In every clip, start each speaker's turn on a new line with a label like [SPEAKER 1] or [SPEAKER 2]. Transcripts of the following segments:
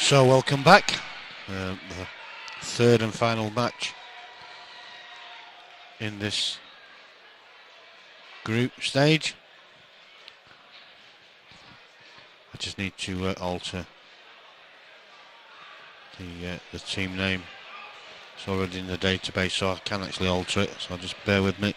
[SPEAKER 1] So welcome back. The third and final match in this group stage. I just need to alter the team name. It's already in the database, so I can actually alter it, so just bear with me.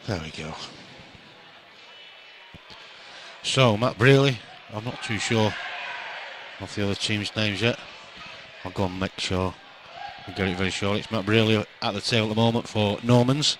[SPEAKER 1] There we go. So, Matt Brearley, I'm not too sure of the other team's names yet. I'll go and make sure we get it very short. It's Matt Brearley at the tail at the moment for Normans.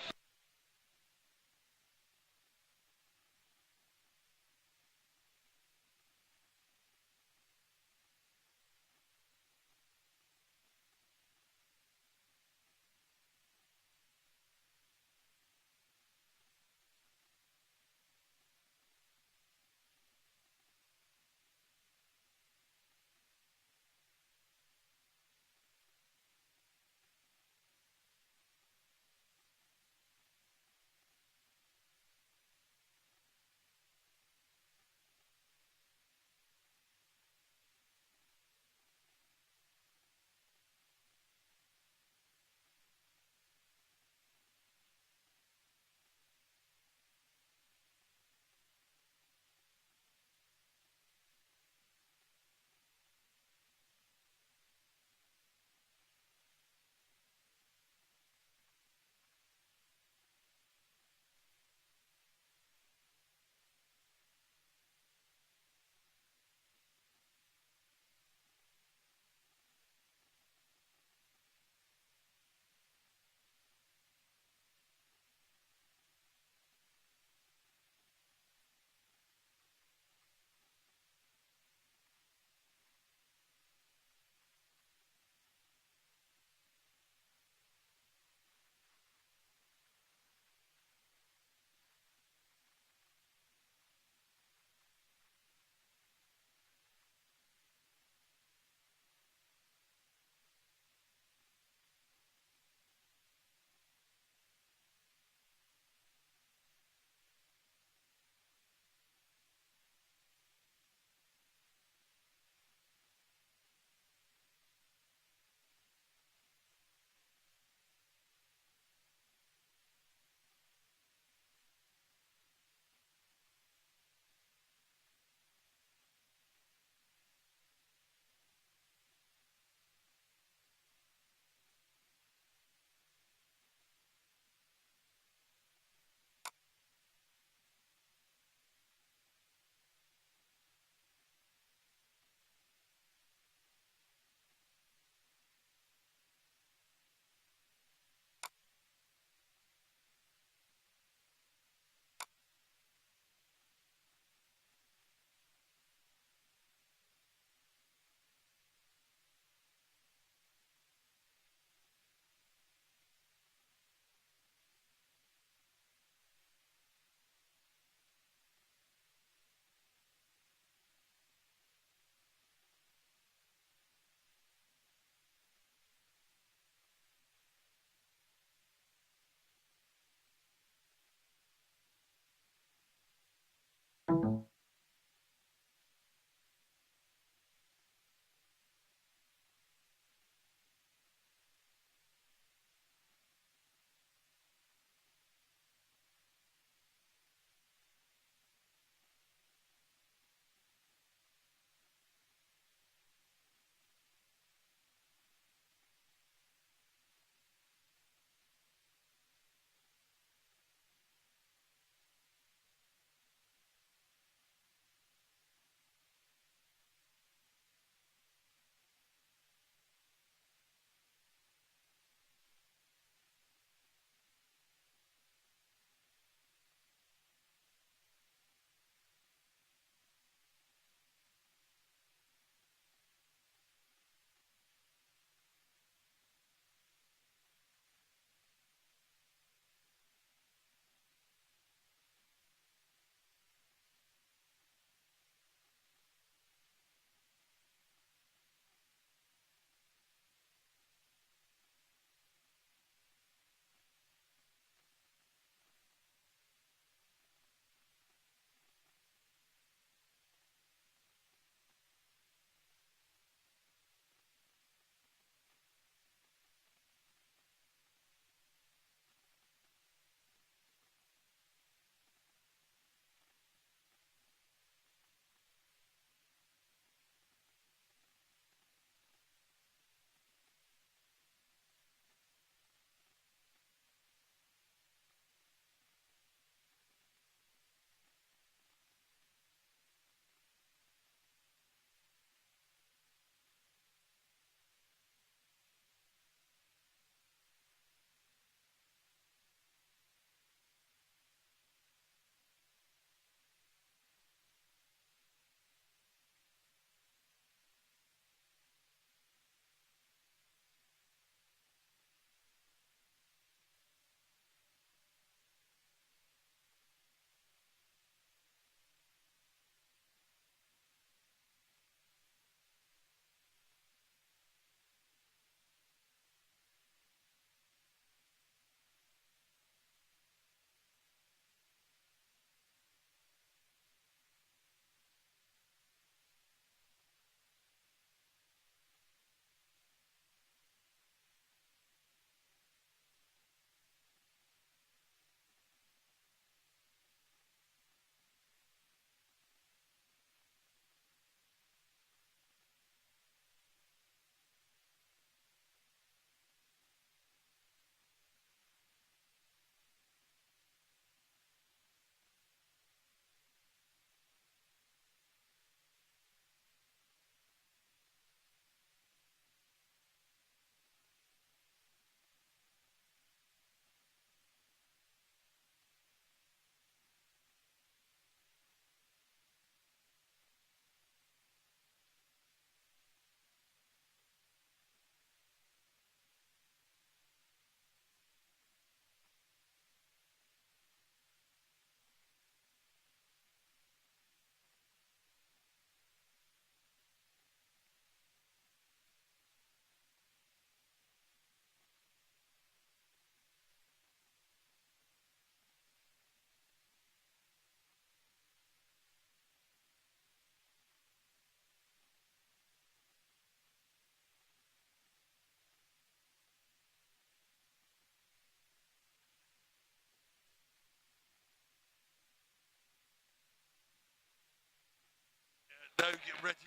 [SPEAKER 2] Reggie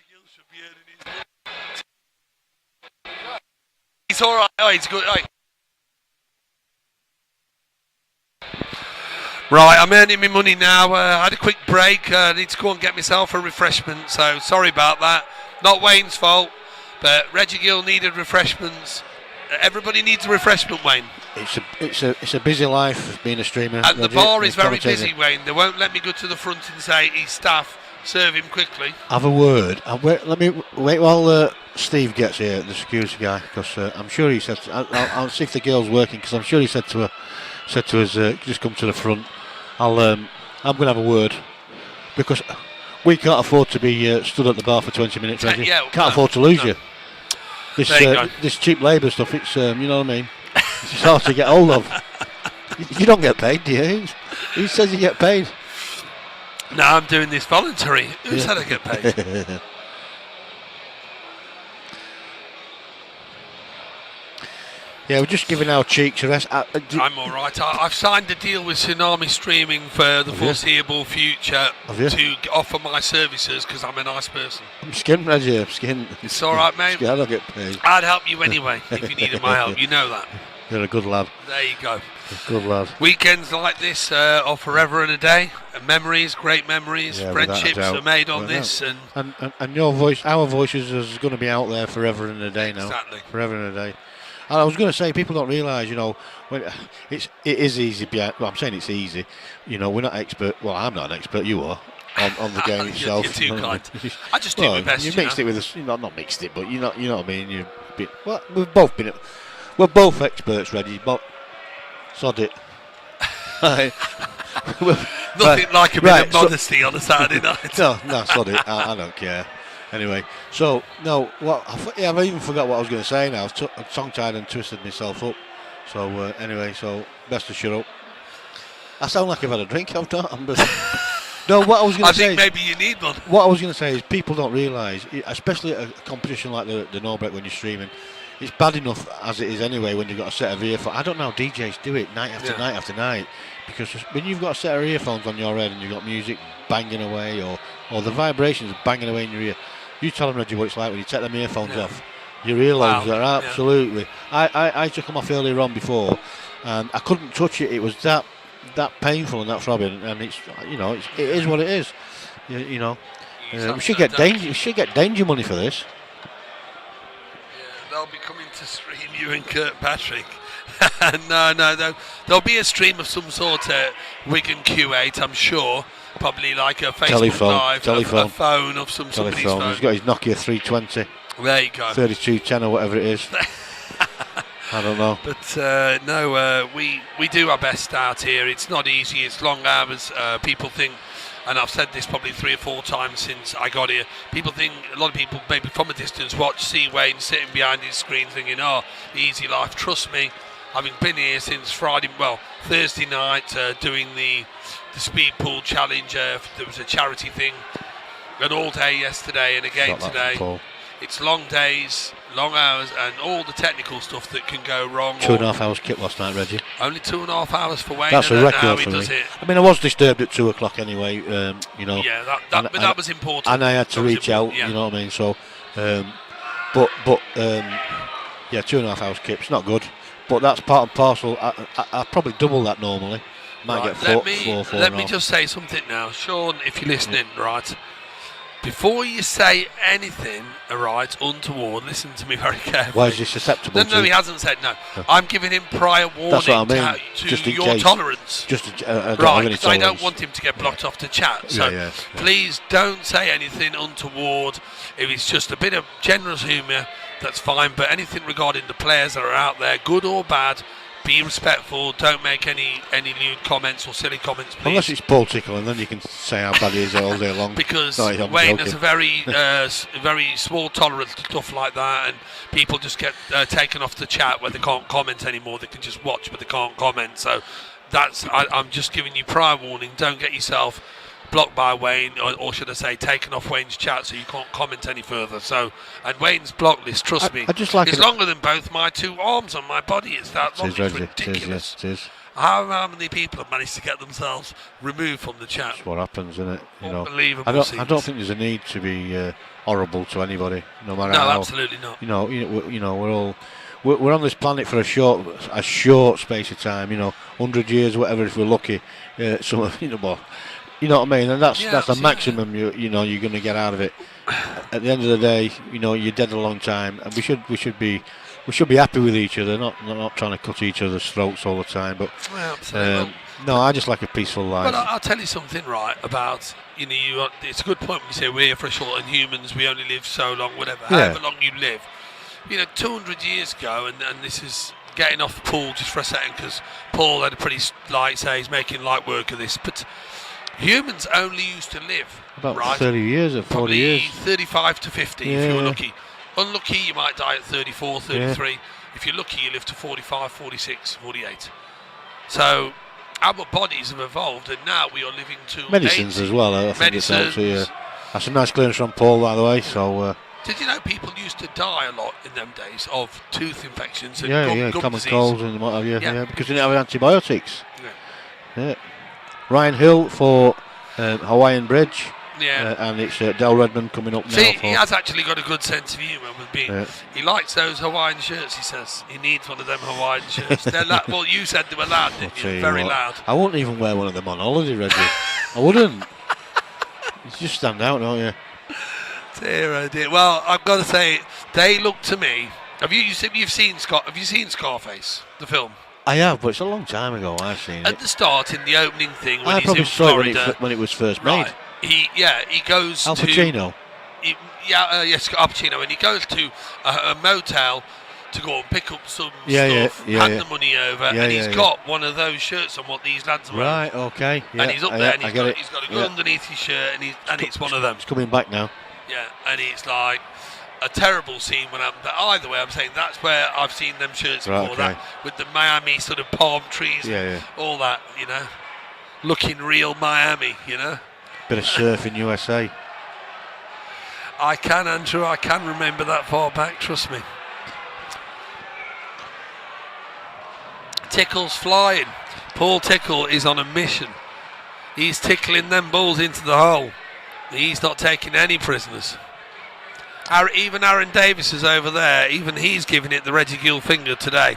[SPEAKER 2] Gill should be earning his. He's all right. Oh, he's good. Right, I'm earning my money now. I had a quick break. I need to go and get myself a refreshment. So sorry about that. Not Wayne's fault, but Reggie Gill needed refreshments. Everybody needs a refreshment, Wayne.
[SPEAKER 1] It's a busy life being a streamer.
[SPEAKER 2] And the bar is very busy, Wayne. They won't let me go to the front and say his staff serve him quickly.
[SPEAKER 1] Have a word. Let me wait while Steve gets here, the security guy, because I'm sure he said. I'll see if the girl's working, because I'm sure he said to us, just come to the front. I'm going to have a word, because we can't afford to be stood at the bar for 20 minutes. Reggie. Can't afford to lose you. This cheap labour stuff, it's you know what I mean. It's hard to get hold of. You don't get paid, do you? Who says you get paid?
[SPEAKER 2] No, I'm doing this voluntary. Who said I get paid?
[SPEAKER 1] Yeah, we're just giving our cheeks a rest.
[SPEAKER 2] I'm all right. I've signed a deal with Tsunami Streaming for the foreseeable future to offer my services because I'm a nice person.
[SPEAKER 1] I'm skinned, Reggie. I'm skinned.
[SPEAKER 2] It's all right, mate.
[SPEAKER 1] I don't get paid.
[SPEAKER 2] I'd help you anyway if you needed my help. You know that.
[SPEAKER 1] You're a good lad.
[SPEAKER 2] There you go.
[SPEAKER 1] Good lad.
[SPEAKER 2] Weekends like this are forever and a day. Memories, great memories, friendships are made on this.
[SPEAKER 1] And your voice, our voices is going to be out there forever and a day now.
[SPEAKER 2] Exactly.
[SPEAKER 1] Forever and a day. And I was going to say, people don't realise, when it is easy. Well, I'm saying it's easy. We're not expert. Well, I'm not an expert. You are on the game itself.
[SPEAKER 2] You're too kind. I just do my best.
[SPEAKER 1] You mixed it with us. Not mixed it, but you know what I mean. We've both been. We're both experts, Reggie. But sod it.
[SPEAKER 2] Nothing like a bit of modesty on a Saturday night.
[SPEAKER 1] No, sod it. I don't care. Anyway, so no, I've even forgot what I was going to say now. I'm tongue-tied and twisted myself up. So anyway, best to shut up. I sound like I've had a drink. I've not. No, what I was going to say.
[SPEAKER 2] I think maybe you need one.
[SPEAKER 1] What I was going to say is people don't realise, especially at a competition like the No-Break when you're streaming, it's bad enough as it is anyway when you've got a set of earphones. I don't know how DJs do it night after night after night, because when you've got a set of earphones on your head and you've got music banging away or the vibrations banging away in your ear, you tell them, Reggie, what it's like when you take them earphones off. Your earlobes are absolutely... I took them off earlier on before and I couldn't touch it. It was that painful and that throbbing, and it's it is what it is. We should get danger money for this.
[SPEAKER 2] They'll be coming to stream you and Kirkpatrick. No. There'll be a stream of some sort at Wigan Q8, I'm sure. Probably like a Facebook Live, a phone of somebody's phone.
[SPEAKER 1] He's got his Nokia 320.
[SPEAKER 2] There you go.
[SPEAKER 1] 3210 or whatever it is. I don't know.
[SPEAKER 2] But we do our best out here. It's not easy. It's long hours. People think, and I've said this probably 3 or 4 times since I got here, a lot of people maybe from a distance see Wayne sitting behind his screen thinking, oh, easy life. Trust me, having been here since Thursday night doing the speed pool challenge, there was a charity thing, and all day yesterday and again today. It's long days, long hours, and all the technical stuff that can go wrong.
[SPEAKER 1] 2.5 hours kit last night, Reggie.
[SPEAKER 2] Only 2.5 hours for Wayne.
[SPEAKER 1] That's a record for me. I mean, I was disturbed at 2 o'clock anyway.
[SPEAKER 2] Yeah, that was important.
[SPEAKER 1] And I had to reach out. You know what I mean. So, yeah, 2.5 hours kit. It's not good, but that's part and parcel. I probably double that normally. Might get four.
[SPEAKER 2] Let me just say something now, Sean. If you're listening, right. Before you say anything, untoward, listen to me very carefully.
[SPEAKER 1] Why is he susceptible?
[SPEAKER 2] No, he hasn't said no. I'm giving him prior warning. That's what I mean. to your tolerance. Because I don't want him to get blocked off the chat. So please don't say anything untoward. If it's just a bit of generous humour, that's fine. But anything regarding the players that are out there, good or bad, be respectful. Don't make any lewd comments or silly comments, please.
[SPEAKER 1] Unless it's Paul Tickle, and then you can say how bad he is all day long.
[SPEAKER 2] Because Wayne has a very very small tolerance to stuff like that, and people just get taken off the chat where they can't comment anymore. They can just watch, but they can't comment. So I'm just giving you prior warning. Don't get yourself blocked by Wayne, or should I say taken off Wayne's chat so you can't comment any further. So, and Wayne's block list, trust me, it's longer than both my 2 arms on my body. It's that long. It's ridiculous.
[SPEAKER 1] It is.
[SPEAKER 2] How many people have managed to get themselves removed from the chat?
[SPEAKER 1] That's what happens, isn't it?
[SPEAKER 2] Unbelievable.
[SPEAKER 1] I don't think there's a need to be horrible to anybody, no matter how.
[SPEAKER 2] No, absolutely not.
[SPEAKER 1] We're on this planet for a short space of time. 100 years, whatever, if we're lucky. Some of but you know what I mean, and that's the maximum you're going to get out of it. At the end of the day, you're dead a long time, and we should be happy with each other, not trying to cut each other's throats all the time. But no, I just like a peaceful life.
[SPEAKER 2] But I'll tell you something, right? About it's a good point when you say we're here for a short, and humans we only live so long, whatever. However long you live, 200 years ago, and this is getting off Paul just for a second because Paul had a pretty he's making light work of this, but humans only used to live
[SPEAKER 1] about 30 years or 40
[SPEAKER 2] probably
[SPEAKER 1] years,
[SPEAKER 2] 35 to 50 if you were lucky. Unlucky, you might die at 34, 33. If you're lucky, you live to 45, 46, 48. So our bodies have evolved, and now we are living to
[SPEAKER 1] medicines
[SPEAKER 2] 80.
[SPEAKER 1] as well. I think that's a nice clearance from Paul, by the way. So
[SPEAKER 2] did you know people used to die a lot in them days of tooth infections and gum
[SPEAKER 1] common
[SPEAKER 2] disease?
[SPEAKER 1] colds and what have you? Yeah, because they didn't have antibiotics. Yeah. Ryan Hill for Hawaiian Bridge.
[SPEAKER 2] Yeah.
[SPEAKER 1] And it's Del Redmond coming up now.
[SPEAKER 2] See, he has actually got a good sense of humour with being. He likes those Hawaiian shirts, he says. He needs one of them Hawaiian shirts. They're well, you said they were loud, didn't you? Very loud.
[SPEAKER 1] I wouldn't even wear one of them on holiday, Reggie. I wouldn't. You just stand out, don't you?
[SPEAKER 2] Dear, oh dear. Well, I've got to say, they look to me. Have you seen Scarface, the film?
[SPEAKER 1] I have, but it's a long time ago I've seen it.
[SPEAKER 2] At the start, in the opening thing, when
[SPEAKER 1] I
[SPEAKER 2] he's
[SPEAKER 1] probably
[SPEAKER 2] in
[SPEAKER 1] saw
[SPEAKER 2] Florida,
[SPEAKER 1] it when it was first made.
[SPEAKER 2] Right. He goes
[SPEAKER 1] Al Pacino.
[SPEAKER 2] Yes, Al Pacino, and he goes to a motel to go and pick up some stuff, hand the money over, and he's got one of those shirts on what these lads are wearing.
[SPEAKER 1] Right, okay. Yeah,
[SPEAKER 2] and he's up there, and he's got a gun underneath his shirt, and it's one of them.
[SPEAKER 1] It's coming back now.
[SPEAKER 2] Yeah, and it's like a terrible scene when but either way, I'm saying that's where I've seen them shirts before. That with the Miami sort of palm trees, all that, looking real Miami,
[SPEAKER 1] Bit of surf in USA.
[SPEAKER 2] I can, Andrew. I can remember that far back. Trust me. Tickle's flying. Paul Tickle is on a mission. He's tickling them balls into the hole. He's not taking any prisoners. Even Aaron Davis is over there. Even he's giving it the Reggie Gill finger today.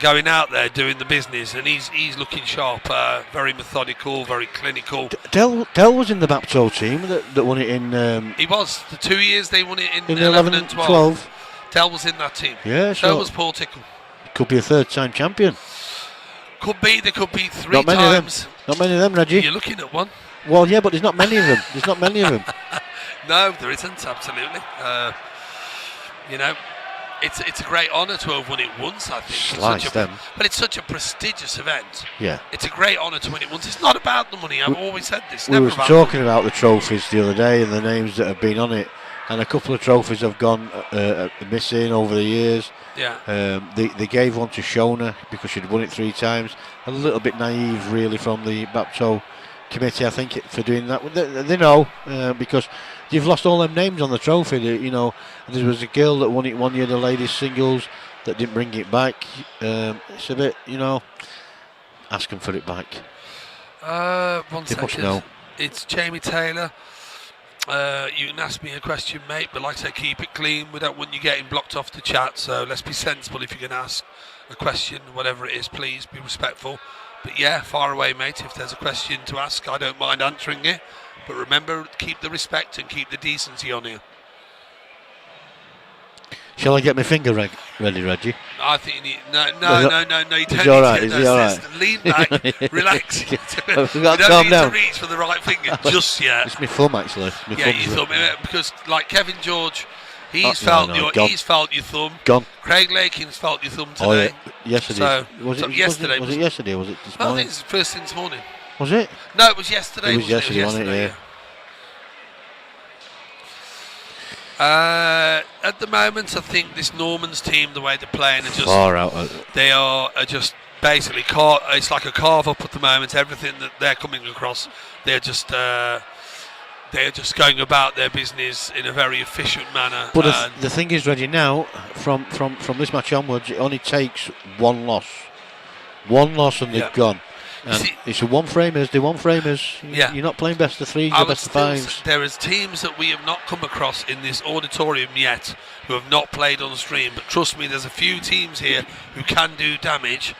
[SPEAKER 2] Going out there doing the business, and he's looking sharp, very methodical, very clinical.
[SPEAKER 1] Del was in the Bapto team that won it in.
[SPEAKER 2] He was the 2 years they won it in
[SPEAKER 1] 11 and 12.
[SPEAKER 2] Del was in that team.
[SPEAKER 1] Yeah,
[SPEAKER 2] so was Paul Tickle.
[SPEAKER 1] Could be a third-time champion.
[SPEAKER 2] Could be. There could be three times.
[SPEAKER 1] Not many of them, Reggie.
[SPEAKER 2] You're looking at one.
[SPEAKER 1] Well, yeah, but there's not many of them. There's not many of them.
[SPEAKER 2] No, there isn't. Absolutely. It's a great honour to have won it once, I think. But it's such a prestigious event.
[SPEAKER 1] Yeah.
[SPEAKER 2] It's a great honour to win it once. It's not about the money. I've always said this.
[SPEAKER 1] We were talking about the trophies the other day and the names that have been on it, and a couple of trophies have gone missing over the years.
[SPEAKER 2] Yeah.
[SPEAKER 1] They gave one to Shona because she'd won it 3 times. A little bit naive, really, from the Bapto committee, I think, for doing that. They know because you've lost all them names on the trophy. There was a girl that won it one year, the ladies singles, that didn't bring it back. It's a bit, ask them for it back.
[SPEAKER 2] One second.
[SPEAKER 1] Know.
[SPEAKER 2] It's Jamie Taylor. You can ask me a question, mate, but like I say, keep it clean. We don't want you getting blocked off the chat, so let's be sensible. If you're going to ask a question, whatever it is, please be respectful. But yeah, far away, mate. If there's a question to ask, I don't mind answering it. But remember, keep the respect and keep the decency on here.
[SPEAKER 1] Shall I get my finger ready, Reggie?
[SPEAKER 2] I think you need... No, you don't need to
[SPEAKER 1] get those.
[SPEAKER 2] Lean back, relax. You don't need to reach for the right finger just yet.
[SPEAKER 1] It's my thumb, actually.
[SPEAKER 2] Your thumb, because like Kevin George... He's felt your thumb.
[SPEAKER 1] Gone.
[SPEAKER 2] Craig Lakin's felt your thumb today.
[SPEAKER 1] Oh, yeah. Yesterday.
[SPEAKER 2] So,
[SPEAKER 1] was it yesterday or was it this morning?
[SPEAKER 2] I think it's first thing this morning.
[SPEAKER 1] Was it?
[SPEAKER 2] No, it was yesterday.
[SPEAKER 1] It was yesterday, wasn't it?
[SPEAKER 2] Yeah. At the moment, I think this Norman's team, the way they're playing, are just
[SPEAKER 1] far out.
[SPEAKER 2] They are just basically it's like a carve up at the moment. Everything that they're coming across, they're just going about their business in a very efficient manner.
[SPEAKER 1] But the thing is, Reggie, now from this match onwards, it only takes one loss One loss and they've gone. And
[SPEAKER 2] See,
[SPEAKER 1] it's a one-framers. They're one-framers.
[SPEAKER 2] Yeah.
[SPEAKER 1] You're not playing best of threes, you're best of fives.
[SPEAKER 2] There is teams that we have not come across in this auditorium yet who have not played on the stream. But trust me, there's a few teams here who can do damage.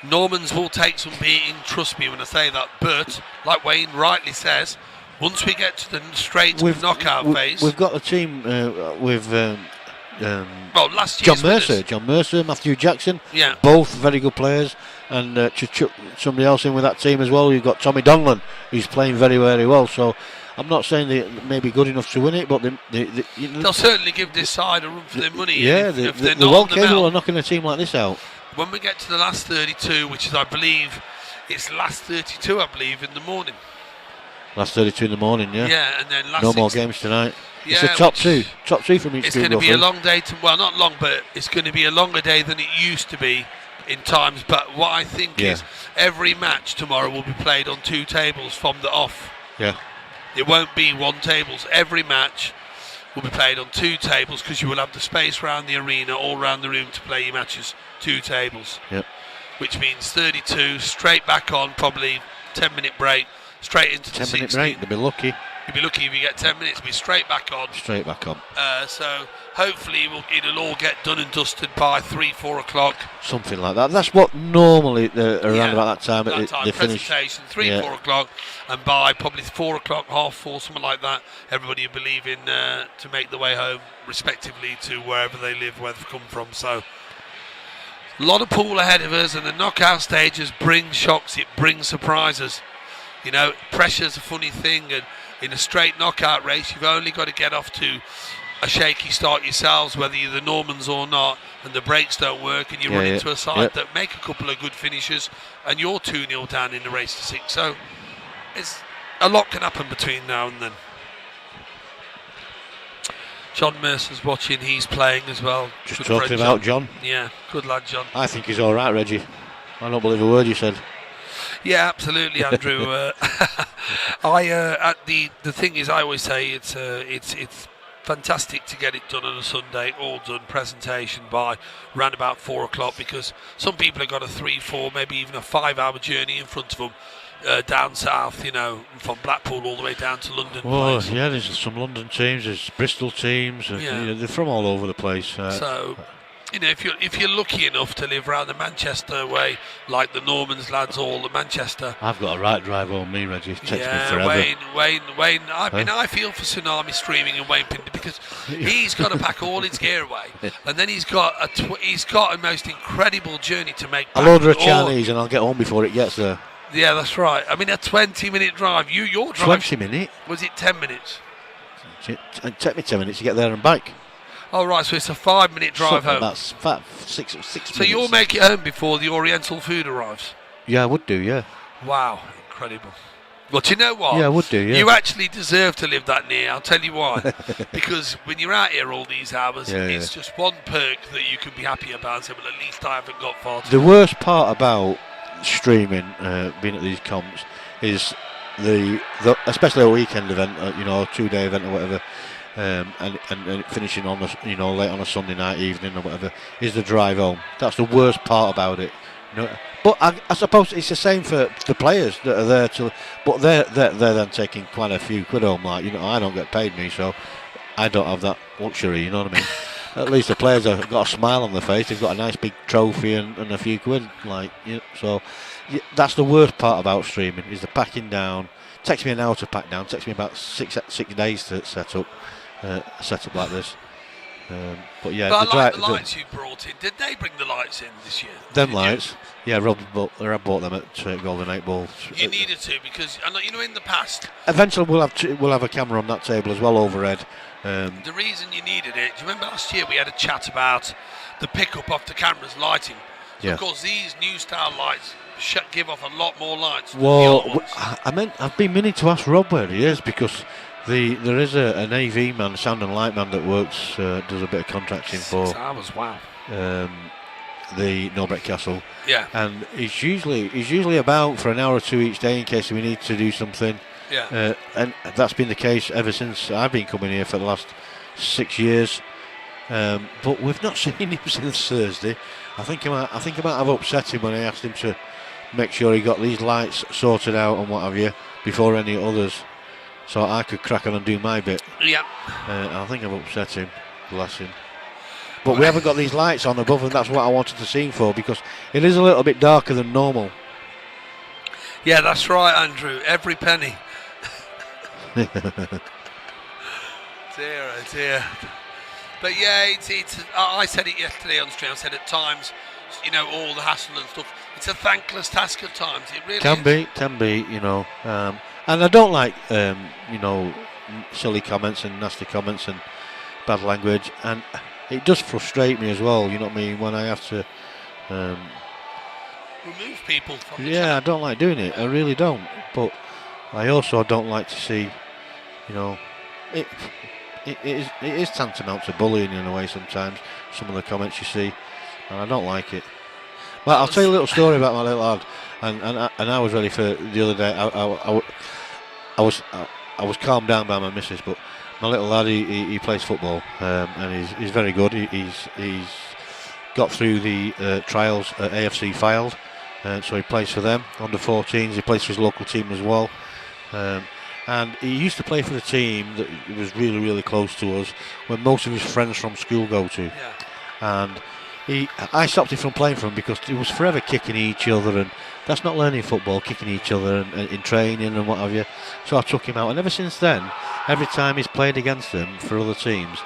[SPEAKER 2] Normans will take some beating, trust me when I say that. But, like Wayne rightly says, once we get to the straight knockout phase...
[SPEAKER 1] We've got a team with...
[SPEAKER 2] last year's
[SPEAKER 1] John Mercer, Matthew Jackson,
[SPEAKER 2] yeah,
[SPEAKER 1] both very good players, and to chuck somebody else in with that team as well. You've got Tommy Donlan, who's playing very, very well. So I'm not saying they may be good enough to win it, but
[SPEAKER 2] they'll certainly give this side a run for their money.
[SPEAKER 1] Yeah, they're well capable of knocking a team like this out.
[SPEAKER 2] When we get to the last 32, which is, I believe, it's last 32, I believe, in the morning.
[SPEAKER 1] Last 32 in the morning, yeah.
[SPEAKER 2] Yeah, and then last
[SPEAKER 1] no more games tonight.
[SPEAKER 2] Yeah,
[SPEAKER 1] it's a top two from each.
[SPEAKER 2] It's going to be a long day. Not long, but it's going to be a longer day than it used to be in times. But what I think is every match tomorrow will be played on 2 tables from the off.
[SPEAKER 1] Yeah.
[SPEAKER 2] It won't be 1 tables. Every match will be played on 2 tables because you will have the space around the arena, all around the room to play your matches. 2 tables.
[SPEAKER 1] Yep.
[SPEAKER 2] Which means 32 straight back on, probably 10-minute break, straight into the 16.
[SPEAKER 1] 10-minute break. They'll be lucky.
[SPEAKER 2] You'll be lucky if you get 10 minutes. Be straight back on.
[SPEAKER 1] Straight back on.
[SPEAKER 2] So hopefully it'll all get done and dusted by 3-4 o'clock.
[SPEAKER 1] Something like that. That's what normally around about that time. They finish.
[SPEAKER 2] Presentation 3-4 o'clock, and by probably 4 o'clock, 4:30, something like that, everybody will be leaving to make the way home, respectively to wherever they live, where they've come from. So a lot of pool ahead of us, and the knockout stages bring shocks. It brings surprises. You know, pressure's a funny thing, and in a straight knockout race, you've only got to get off to a shaky start yourselves, whether you're the Normans or not, and the breaks don't work, and you run into a side that make a couple of good finishes, and you're 2-0 down in the race to 6. So it's a lot can happen between now and then. John Mercer's watching, he's playing as well.
[SPEAKER 1] Just good talking about John.
[SPEAKER 2] Yeah, good lad, John.
[SPEAKER 1] I think he's all right, Reggie. I don't believe a word you said.
[SPEAKER 2] Yeah, absolutely, Andrew. The thing is, I always say it's fantastic to get it done on a Sunday, all done, presentation by round about 4 o'clock, because some people have got a 3, 4, maybe even a 5-hour journey in front of them down south, you know, from Blackpool all the way down to London.
[SPEAKER 1] Oh, yeah, there's some London teams, there's Bristol teams, you know, they're from all over the place.
[SPEAKER 2] So, you know, if you're lucky enough to live around the Manchester way, like the Normans lads, all the Manchester.
[SPEAKER 1] I've got a right drive on me, Reggie. It takes me forever.
[SPEAKER 2] Wayne. I mean, I feel for Tsunami Streaming and Wayne Pinder, because he's got to pack all his gear away, and then he's got a most incredible journey to make.
[SPEAKER 1] I'll order a Chinese and I'll get home before it gets there.
[SPEAKER 2] Yeah, that's right. I mean, a 20-minute drive. Your drive.
[SPEAKER 1] 20 minutes?
[SPEAKER 2] Was it 10 minutes?
[SPEAKER 1] It took me 10 minutes to get there and back.
[SPEAKER 2] Oh, right, so it's a 5-minute drive home.
[SPEAKER 1] That's 6 minutes.
[SPEAKER 2] So you'll make it home before the Oriental food arrives?
[SPEAKER 1] Yeah, I would do, yeah.
[SPEAKER 2] Wow, incredible. Well, do you know what?
[SPEAKER 1] Yeah, I would do, yeah.
[SPEAKER 2] You actually deserve to live that near. I'll tell you why. Because when you're out here all these hours, it's just one perk that you can be happy about and say, well, at least I haven't got far to
[SPEAKER 1] The worst part about streaming, being at these comps, is the especially a weekend event, you know, a 2-day event or whatever, and finishing on late on a Sunday night evening or whatever, is the drive home. That's the worst part about it. You know, but I suppose it's the same for the players that are there but they're then taking quite a few quid home. Like, you know, I don't get paid so I don't have that luxury. You know what I mean? At least the players have got a smile on their face. They've got a nice big trophy and a few quid. Like, you know, so that's the worst part about streaming, is the packing down. It takes me an hour to pack down. It takes me about 6 days to set up like this. But yeah,
[SPEAKER 2] I like the lights you brought in. Did they bring the lights in this year?
[SPEAKER 1] Them lights, yeah. Rob bought them at Golden 8 Ball.
[SPEAKER 2] You needed to, because you know in the past.
[SPEAKER 1] Eventually, we'll have a camera on that table as well overhead.
[SPEAKER 2] The reason you needed it, do you remember last year we had a chat about the pickup of the camera's lighting? So of course, these new style lights give off a lot more lights.
[SPEAKER 1] Well, I've been meaning to ask Rob where he is, because there is an AV man, sound and light man, that works, does a bit of contracting for
[SPEAKER 2] 6 hours, wow.
[SPEAKER 1] The Norbert Castle.
[SPEAKER 2] Yeah.
[SPEAKER 1] And he's usually about for an hour or two each day in case we need to do something.
[SPEAKER 2] Yeah.
[SPEAKER 1] And that's been the case ever since I've been coming here for the last 6 years. But we've not seen him since Thursday. I think I might have upset him when I asked him to make sure he got these lights sorted out and what have you before any others, so I could crack on and do my bit.
[SPEAKER 2] Yeah.
[SPEAKER 1] I think I've upset him, bless him. But we haven't got these lights on above, and that's what I wanted to see him for, because it is a little bit darker than normal.
[SPEAKER 2] Yeah, that's right, Andrew. Every penny. Dear, oh dear. But yeah, I said it yesterday on stream. I said at times, all the hassle and stuff. It's a thankless task at times. It really
[SPEAKER 1] can be, and I don't like, silly comments and nasty comments and bad language, and it does frustrate me as well. You know what I mean? When I have to
[SPEAKER 2] remove people from the
[SPEAKER 1] I don't like doing it. I really don't. But I also don't like to see, it is tantamount to bullying in a way sometimes. Some of the comments you see, and I don't like it. Well, I'll tell you a little story about my little lad, and I was ready for the other day. I was calmed down by my missus, but my little lad, he plays football, and he's very good. He's got through the trials at AFC Fylde, so he plays for them under 14s. He plays for his local team as well, and he used to play for the team that was really, really close to us, where most of his friends from school go to.
[SPEAKER 2] Yeah.
[SPEAKER 1] And I stopped him from playing for him because he was forever kicking each other, and that's not learning football, kicking each other and in training and what have you. So I took him out, and ever since then, every time he's played against them for other teams,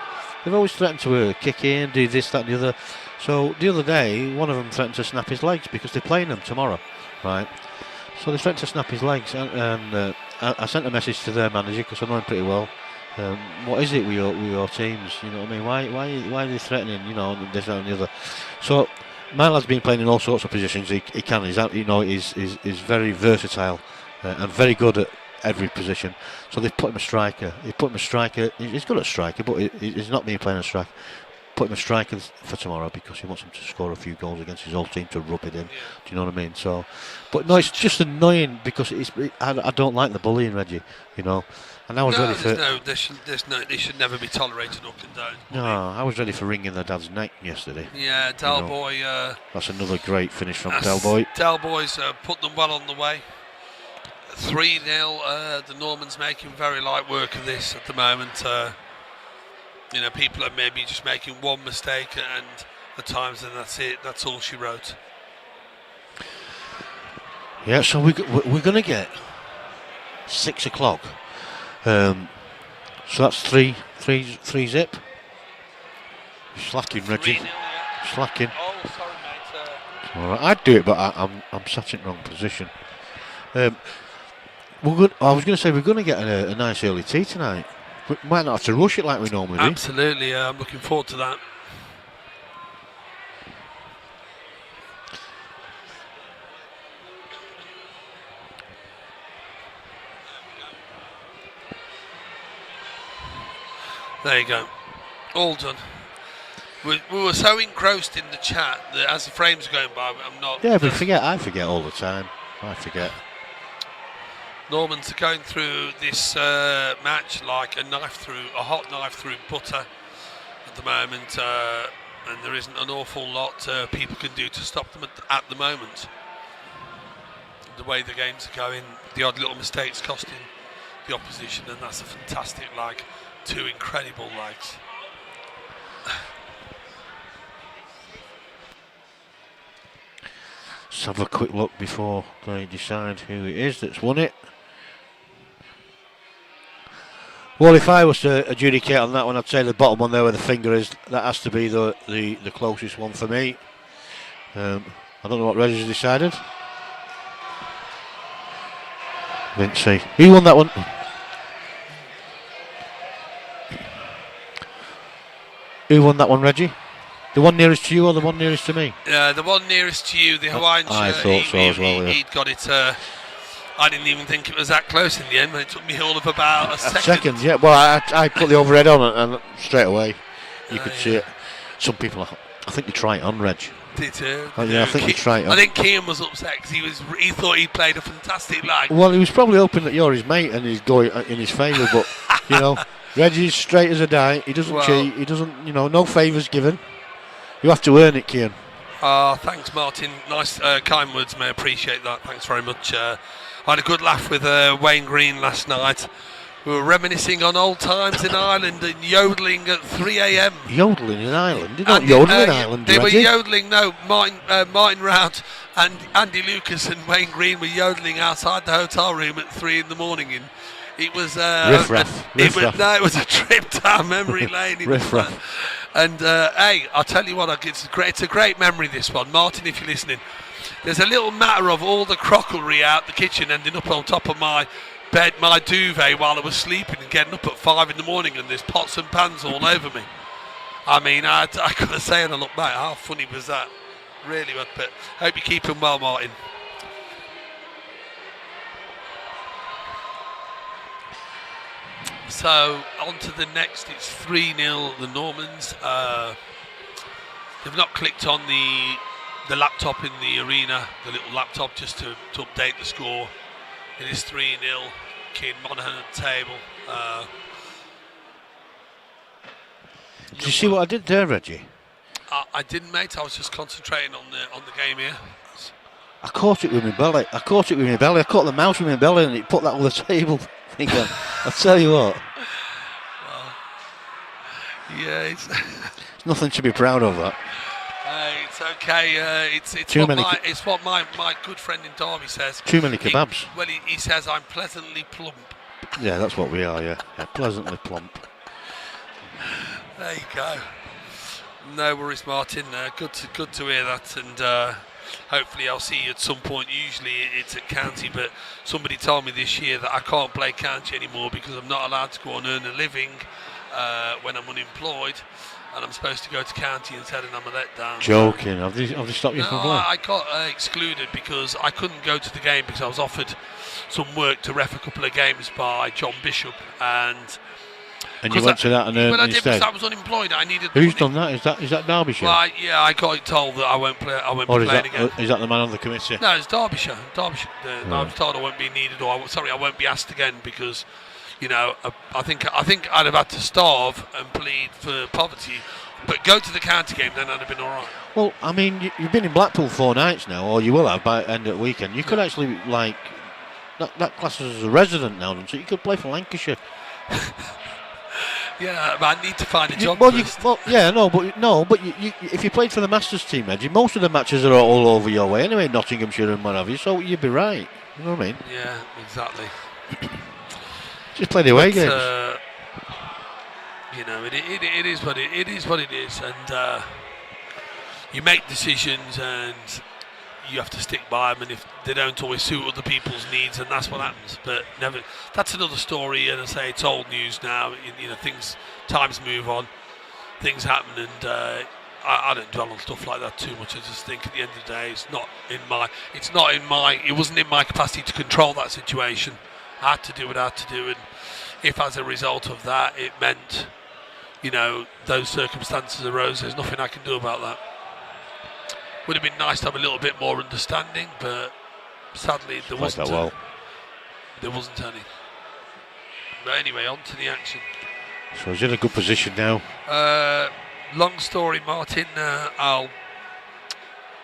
[SPEAKER 1] they've always threatened to kick in, do this, that and the other. So the other day, one of them threatened to snap his legs because they're playing them tomorrow, right? So they threatened to snap his legs, and I sent a message to their manager because I know him pretty well. What is it with your teams? You know what I mean? Why are they threatening? This that and the other. So my lad's been playing in all sorts of positions. He can. He's very versatile and very good at every position. So they've put him a striker. He's good at striker, but he's not been playing a striker. Put him a striker for tomorrow because he wants him to score a few goals against his old team to rub it in. Do you know what I mean? So, but no, it's just annoying because I don't like the bullying, Reggie. And I was ready for.
[SPEAKER 2] They should never be tolerated or condoned.
[SPEAKER 1] No, I was ready for wringing their dad's neck yesterday.
[SPEAKER 2] Yeah, Del Boy.
[SPEAKER 1] That's another great finish from Del Boy.
[SPEAKER 2] Del Boy's put them well on the way. 3-0. The Normans making very light work of this at the moment. People are maybe just making one mistake, and at times, and that's it. That's all she wrote.
[SPEAKER 1] Yeah, so we're going to get 6 o'clock. So that's three zip. Slacking, Reggie. Slacking.
[SPEAKER 2] Oh, sorry, mate.
[SPEAKER 1] All right, I'd do it, but I'm sat in the wrong position. I was going to say we're going to get a nice early tea tonight. We might not have to rush it like we normally do.
[SPEAKER 2] Absolutely, I'm looking forward to that. There you go. All done. We were so engrossed in the chat that as the frames are going by, I'm not...
[SPEAKER 1] Yeah, I forget all the time. I forget.
[SPEAKER 2] Normans are going through this match like a hot knife through butter at the moment, and there isn't an awful lot people can do to stop them at the moment. The way the games are going, the odd little mistakes costing the opposition, and that's a fantastic lag. 2 incredible lags.
[SPEAKER 1] Let's have a quick look before they decide who it is that's won it. Well, if I was to adjudicate on that one, I'd say the bottom one there where the finger is, that has to be the closest one for me. I don't know what Reggie's decided. Didn't see. Who won that one? Who won that one, Reggie? The one nearest to you or the one nearest to me?
[SPEAKER 2] The one nearest to you, the Hawaiian shirt.
[SPEAKER 1] I thought so as well, yeah.
[SPEAKER 2] He'd got it. I didn't even think it was that close in the end, but it took me all of about a second.
[SPEAKER 1] Second, yeah. Well, I put the overhead on and straight away you could see it. Some people, I think they try it on, Reg.
[SPEAKER 2] Did you?
[SPEAKER 1] Yeah, I think they try it on.
[SPEAKER 2] I think Kean was upset because he thought he played a fantastic lag.
[SPEAKER 1] Well, he was probably hoping that you're his mate and he's going in his favour, but, Reggie's straight as a die. He doesn't cheat. He doesn't, no favours given. You have to earn it, Kean.
[SPEAKER 2] Thanks, Martin. Nice, kind words, mate. Appreciate that. Thanks very much. I had a good laugh with Wayne Green last night. We were reminiscing on old times in Ireland and yodeling at 3 a.m.
[SPEAKER 1] Yodeling in Ireland? You're not yodeling in Ireland,
[SPEAKER 2] They were
[SPEAKER 1] Reggie.
[SPEAKER 2] yodeling, no. Martin Rout and Andy Lucas and Wayne Green were yodeling outside the hotel room at 3 in the morning. And it was
[SPEAKER 1] Riff-raff.
[SPEAKER 2] it was a trip down memory lane.
[SPEAKER 1] Riff-raff.
[SPEAKER 2] And hey, I'll tell you what, it's a great memory, this one. Martin, if you're listening, there's a little matter of all the crockery out the kitchen ending up on top of my bed, my duvet, while I was sleeping and getting up at 5 in the morning, and there's pots and pans all over me. I mean, I gotta say, and I look back, how funny was that? Really, but hope you're keeping well, Martin. So, on to the next, it's 3-0, the Normans. They've not clicked on the laptop in the arena, the little laptop, just to update the score. It is 3-0, Keane Monaghan at the table.
[SPEAKER 1] Did you see what I did there, Reggie?
[SPEAKER 2] I didn't, mate. I was just concentrating on the game here.
[SPEAKER 1] I caught it with my belly. I caught the mouse with my belly and it put that on the table. I'll tell you what.
[SPEAKER 2] Well, yeah, it's
[SPEAKER 1] nothing to be proud of, that.
[SPEAKER 2] It's okay. It's what my good friend in Derby says.
[SPEAKER 1] Too many kebabs.
[SPEAKER 2] He says I'm pleasantly plump.
[SPEAKER 1] Yeah, that's what we are. Yeah, pleasantly plump.
[SPEAKER 2] There you go. No worries, Martin. Good to hear that, and hopefully I'll see you at some point. Usually it's at county, but somebody told me this year that I can't play county anymore because I'm not allowed to go and earn a living when I'm unemployed. And I'm supposed to go to county instead, and I'm a letdown.
[SPEAKER 1] Joking? Have they stopped you from playing?
[SPEAKER 2] I got excluded because I couldn't go to the game because I was offered some work to ref a couple of games by John Bishop, and
[SPEAKER 1] you went to that and
[SPEAKER 2] I did
[SPEAKER 1] instead?
[SPEAKER 2] because I was unemployed. I needed.
[SPEAKER 1] Who's done that? Is that Derbyshire?
[SPEAKER 2] Well, I got told that I won't play. I won't be playing again.
[SPEAKER 1] Is that the man on the committee?
[SPEAKER 2] No, it's Derbyshire. I was told I won't be needed, I won't be asked again because. You know, I think I'd have had to starve and plead for poverty, but go to the county game, then I'd have been all right.
[SPEAKER 1] Well, I mean, you've been in Blackpool 4 nights now, or you will have by end of the weekend. You could actually, like, that class as a resident now, so you could play for Lancashire.
[SPEAKER 2] Yeah, but I need to find a job
[SPEAKER 1] but if you played for the Masters team, Reggie, most of the matches are all over your way anyway, Nottinghamshire and what have you, so you'd be right. You know what I mean?
[SPEAKER 2] Yeah, exactly.
[SPEAKER 1] Just play the away games.
[SPEAKER 2] You know, it is what it is, and you make decisions and you have to stick by them, and if they don't always suit other people's needs, and that's what happens. But never. That's another story, and I say it's old news now. You know, times move on, things happen, and I don't dwell on stuff like that too much. I just think at the end of the day, it wasn't in my capacity to control that situation. I had to do what I had to do, and if as a result of that it meant, you know, those circumstances arose, there's nothing I can do about that. Would have been nice to have a little bit more understanding, but sadly there wasn't any. But anyway, on to the action.
[SPEAKER 1] So he's in a good position now.
[SPEAKER 2] Long story, Martin. I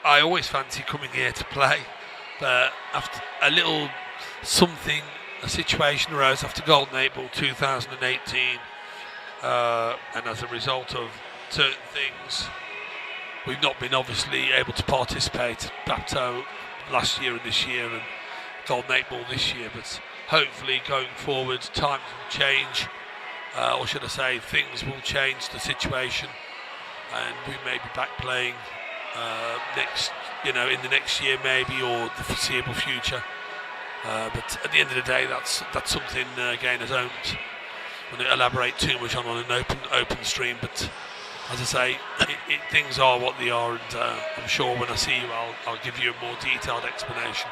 [SPEAKER 2] always fancy coming here to play, but after a situation arose after Golden 8 Ball 2018, and as a result of certain things, we've not been obviously able to participate. Bapto last year and this year, and Golden 8 Ball this year, but hopefully going forward times will change, or should I say things will change the situation, and we may be back playing in the next year maybe, or the foreseeable future. But at the end of the day, that's something again I don't want to elaborate too much on an open stream. But as I say, things are what they are, and I'm sure when I see you, I'll give you a more detailed explanation.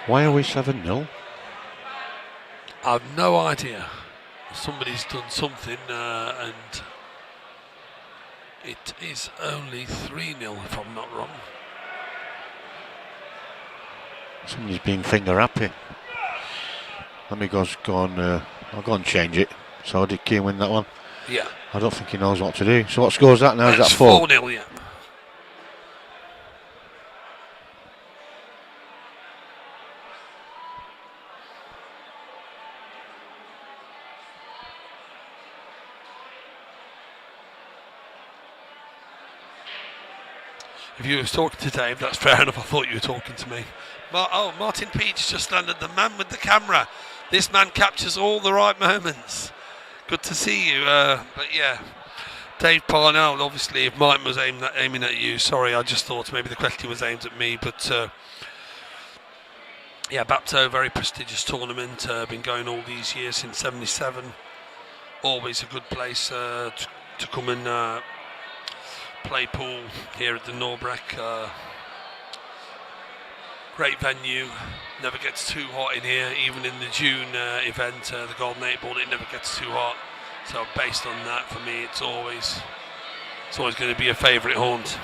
[SPEAKER 1] Why are we 7-0?
[SPEAKER 2] I've no idea. Somebody's done something, and it is only 3-0 if I'm not wrong.
[SPEAKER 1] Somebody's being finger happy. Let me go on. I'll go and change it. So did Keane win that one?
[SPEAKER 2] Yeah.
[SPEAKER 1] I don't think he knows what to do. So what score's that now? Is that
[SPEAKER 2] 4-0, yeah. If you were talking to Dave, that's fair enough. I thought you were talking to me. Martin Peach just landed, the man with the camera. This man captures all the right moments. Good to see you. But yeah, Dave Parnell, obviously, if Martin was aiming at you, sorry, I just thought maybe the question was aimed at me. But yeah, Bapto, very prestigious tournament. Been going all these years since '77. Always a good place to come and play pool here at the Norbreck. Great venue, never gets too hot in here. Even in the June event, the Golden 8 Ball, it never gets too hot. So based on that, for me, it's always going to be a favourite haunt.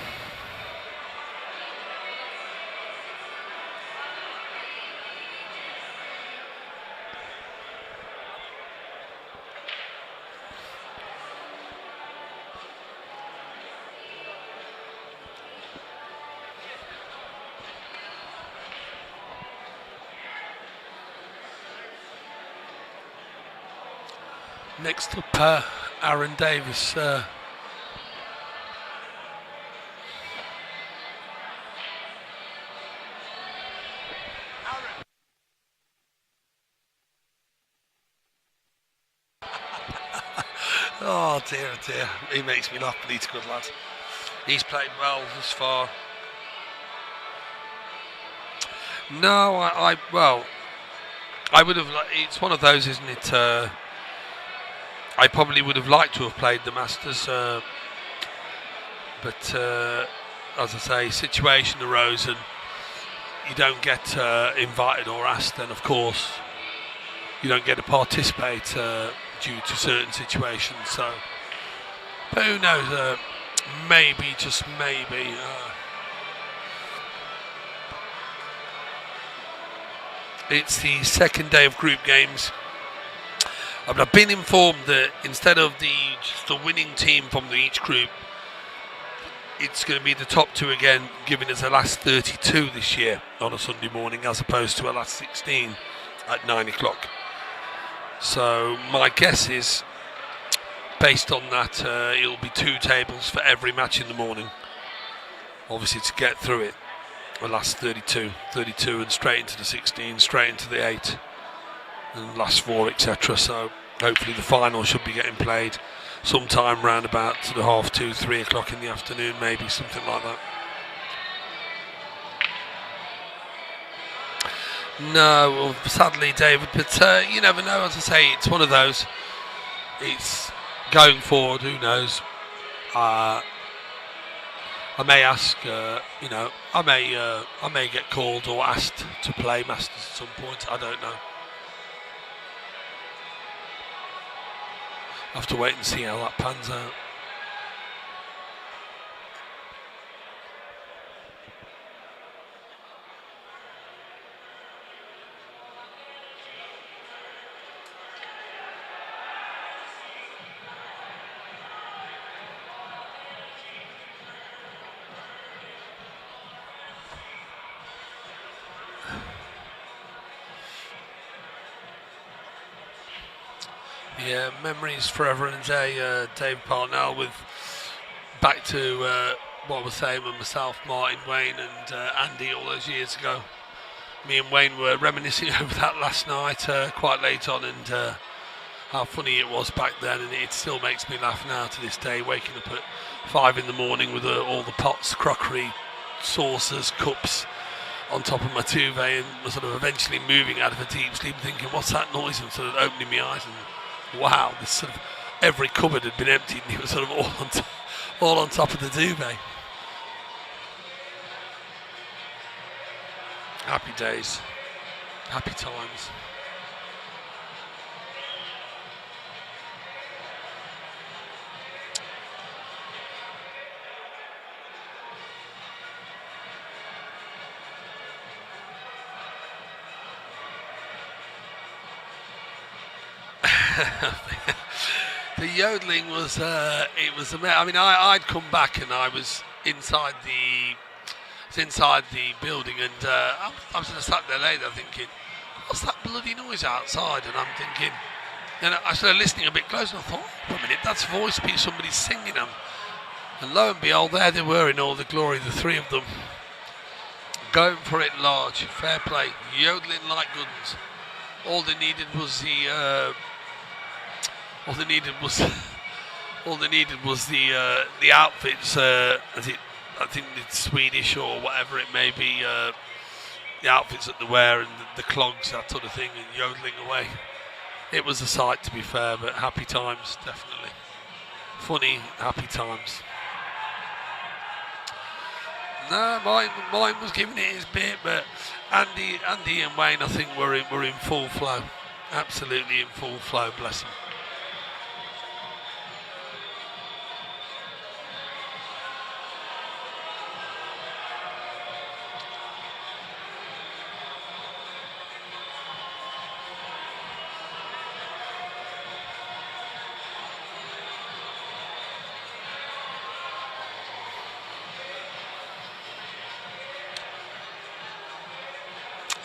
[SPEAKER 2] Next up, Aaron Davis. Oh dear, dear. He makes me laugh, but he's a good lad. He's played well thus far. No, I would have. It's one of those, isn't it? I probably would have liked to have played the Masters, but as I say, situation arose and you don't get invited or asked, then of course you don't get to participate due to certain situations. So, but who knows? Maybe, just maybe. It's the second day of group games. I've been informed that instead of just the winning team from each group, it's going to be the top two again, giving us a last 32 this year on a Sunday morning, as opposed to a last 16 at 9 o'clock. So my guess is, based on that, it'll be 2 tables for every match in the morning. Obviously, to get through it, the last 32 and straight into the 16, straight into the 8. And last 4, etc. So hopefully the final should be getting played sometime round about sort of 2:30, 3 o'clock in the afternoon, maybe something like that. No, well, sadly, David, but you never know. As I say, it's one of those. It's going forward. Who knows? I may ask. I may get called or asked to play Masters at some point. I don't know. Have to wait and see how that pans out. Yeah, memories forever and a day. Dave Parnell with back to what I was saying with myself, Martin, Wayne and Andy all those years ago. Me and Wayne were reminiscing over that last night quite late on, and how funny it was back then, and it still makes me laugh now to this day, waking up at 5 in the morning with all the pots, crockery, saucers, cups on top of my duvet, and sort of eventually moving out of a deep sleep thinking, what's that noise? And sort of opening my eyes and wow, this sort of every cupboard had been emptied and it was sort of all on top of the duvet. Happy days, happy times. The yodeling was it was amazing. I mean, I'd come back and I was inside the building, and I was just sat there later thinking, what's that bloody noise outside? And I'm thinking, and I started listening a bit closer, and I thought, wait a minute, that's voice piece, somebody's singing them. And lo and behold, there they were in all the glory, the three of them, going for it large. Fair play, yodeling like guns. All they needed was the the outfits. I think it's Swedish or whatever it may be. The outfits that they wear and the clogs, that sort of thing, and yodeling away. It was a sight, to be fair, but happy times, definitely. Funny, happy times. No, mine was giving it his bit, but Andy and Wayne, I think, were in full flow. Absolutely in full flow, bless them.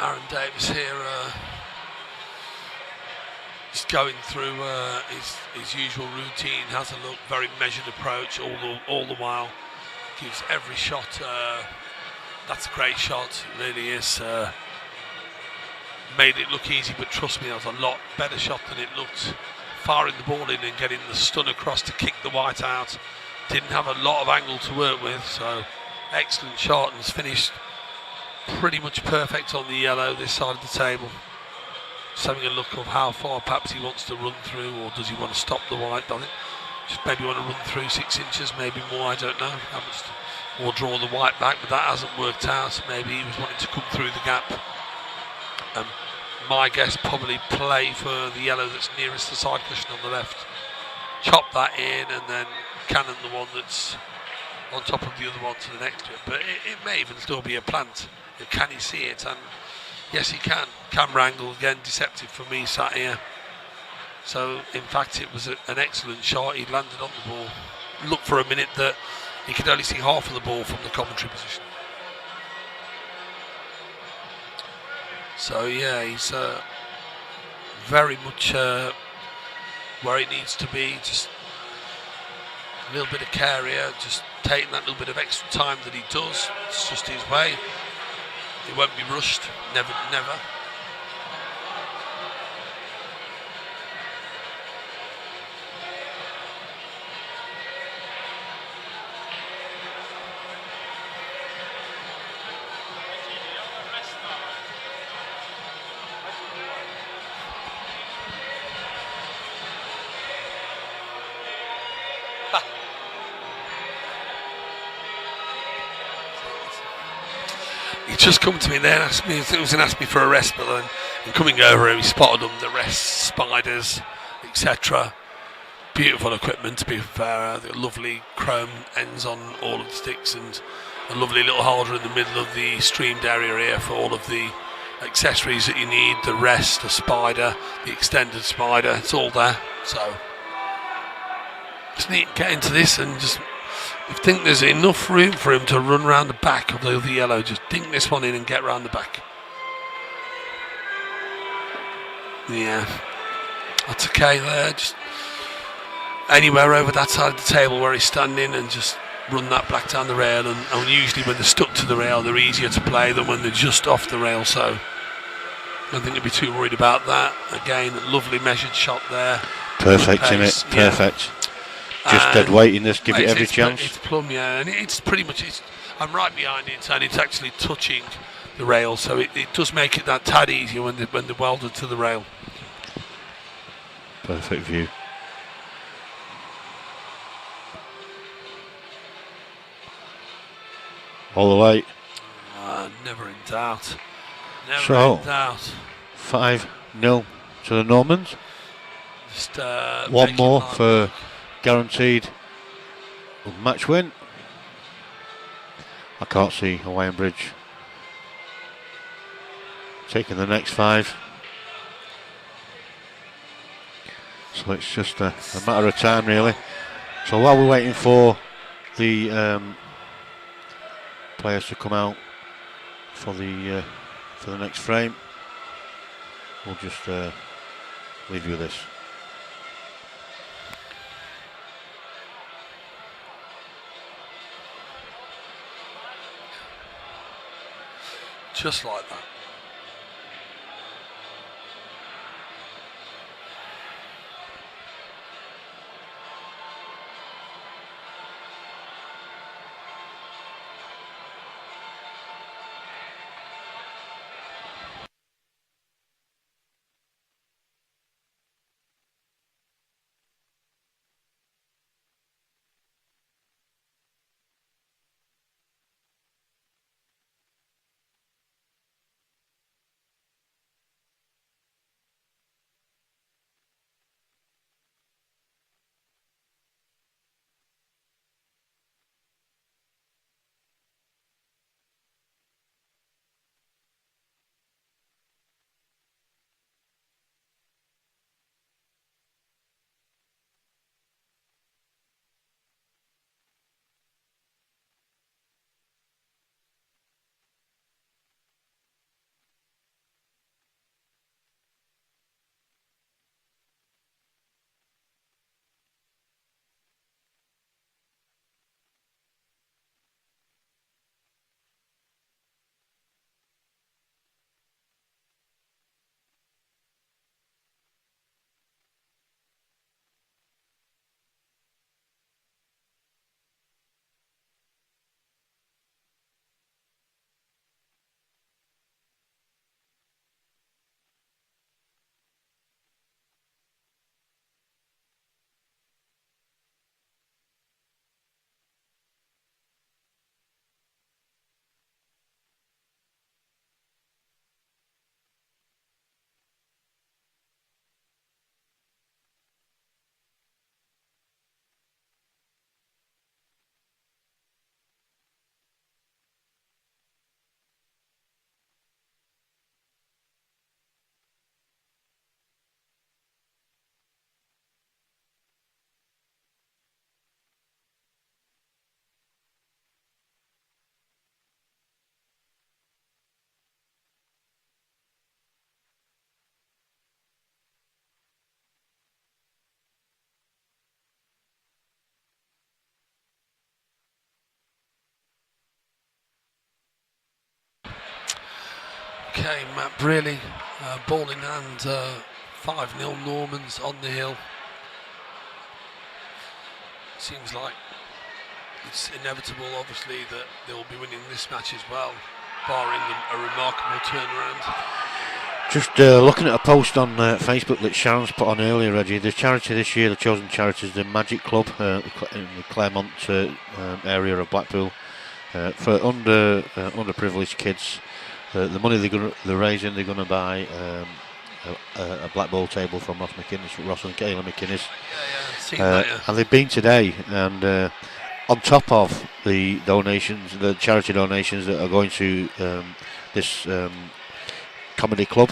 [SPEAKER 2] Aaron Davis here, just going through his usual routine, has a look, very measured approach all the while, gives every shot. That's a great shot, it really is. Made it look easy, but trust me, that was a lot better shot than it looked. Firing the ball in and getting the stun across to kick the white out. Didn't have a lot of angle to work with, so excellent shot, and has finished pretty much perfect on the yellow this side of the table. Just having a look of how far perhaps he wants to run through, or does he want to stop the white? I think just maybe want to run through 6 inches, maybe more, I don't know how much, or draw the white back, but that hasn't worked out. Maybe he was wanting to come through the gap. My guess, probably play for the yellow that's nearest the side cushion on the left, chop that in and then cannon the one that's on top of the other one to the next to it. But it may even still be a plant. Can he see it? And yes, he can. Camera angle again, deceptive for me sat here. So in fact, it was an excellent shot. He landed on the ball. Looked for a minute that he could only see half of the ball from the commentary position. So yeah, he's very much where he needs to be. Just a little bit of care here. Just taking that little bit of extra time that he does. It's just his way. He won't be rushed, never. He just come to me there and asked me, it was an ask me for a rest, but then coming over he spotted them, the rest, spiders, etc. Beautiful equipment, to be fair. The lovely chrome ends on all of the sticks and a lovely little holder in the middle of the streamed area here for all of the accessories that you need, the rest, the spider, the extended spider, it's all there. So just need to get into this and just, if you think there's enough room for him to run around the back of the other yellow, just dink this one in and get round the back. Yeah, that's okay there. Just anywhere over that side of the table where he's standing and just run that black down the rail. And usually when they're stuck to the rail, they're easier to play than when they're just off the rail. So I don't think he'd be too worried about that. Again, lovely measured shot there.
[SPEAKER 1] Perfect, isn't it? Perfect. Yeah. Just dead weight in this, give it every chance.
[SPEAKER 2] It's plumb, yeah, and it's pretty much, I'm right behind it, and it's actually touching the rail, so it does make it that tad easier when they're welded to the rail.
[SPEAKER 1] Perfect view. All the way.
[SPEAKER 2] Never in doubt.
[SPEAKER 1] Never
[SPEAKER 2] in doubt.
[SPEAKER 1] 5-0 to the Normans.
[SPEAKER 2] Just
[SPEAKER 1] one more for guaranteed match win. I can't see Hawaiian Bridge taking the next 5. So it's just a matter of time, really. So while we're waiting for the players to come out for the next frame, we'll just leave you with this.
[SPEAKER 2] Just like that. Okay, Matt Brearley, ball in hand, 5-0 Normans on the hill. Seems like it's inevitable, obviously, that they'll be winning this match as well, barring a remarkable turnaround.
[SPEAKER 1] Just looking at a post on Facebook that Sharon's put on earlier, Reggie. The charity this year, the chosen charity, is the Magic Club in the Claremont area of Blackpool for underprivileged kids. The money they're raising, they're going to buy a black ball table from Ross and Kayla McInnes. And they've been today, and on top of the donations, the charity donations that are going to this comedy club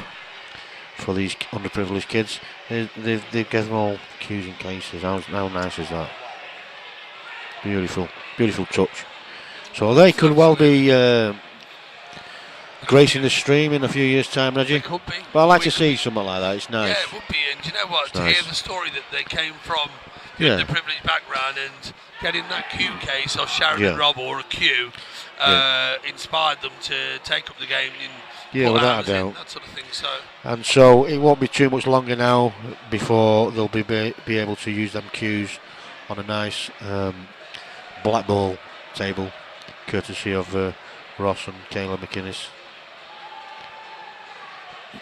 [SPEAKER 1] for these underprivileged kids, they've given them all cues and cases. How nice is that? Beautiful touch. So they could well be gracing the stream in a few years' time, Reggie.
[SPEAKER 2] It could be.
[SPEAKER 1] But I like to see something like that. It's nice.
[SPEAKER 2] Yeah, it would be. And you know what?
[SPEAKER 1] It's
[SPEAKER 2] to
[SPEAKER 1] nice.
[SPEAKER 2] hear the story that they came from, the privileged background, and getting that cue case of Sharon and Rob or a cue inspired them to take up the game in
[SPEAKER 1] without a doubt.
[SPEAKER 2] That sort of thing.
[SPEAKER 1] So it won't be too much longer now before they'll be able to use them cues on a nice black ball table, courtesy of Ross and Kayla McInnes.
[SPEAKER 2] Yeah,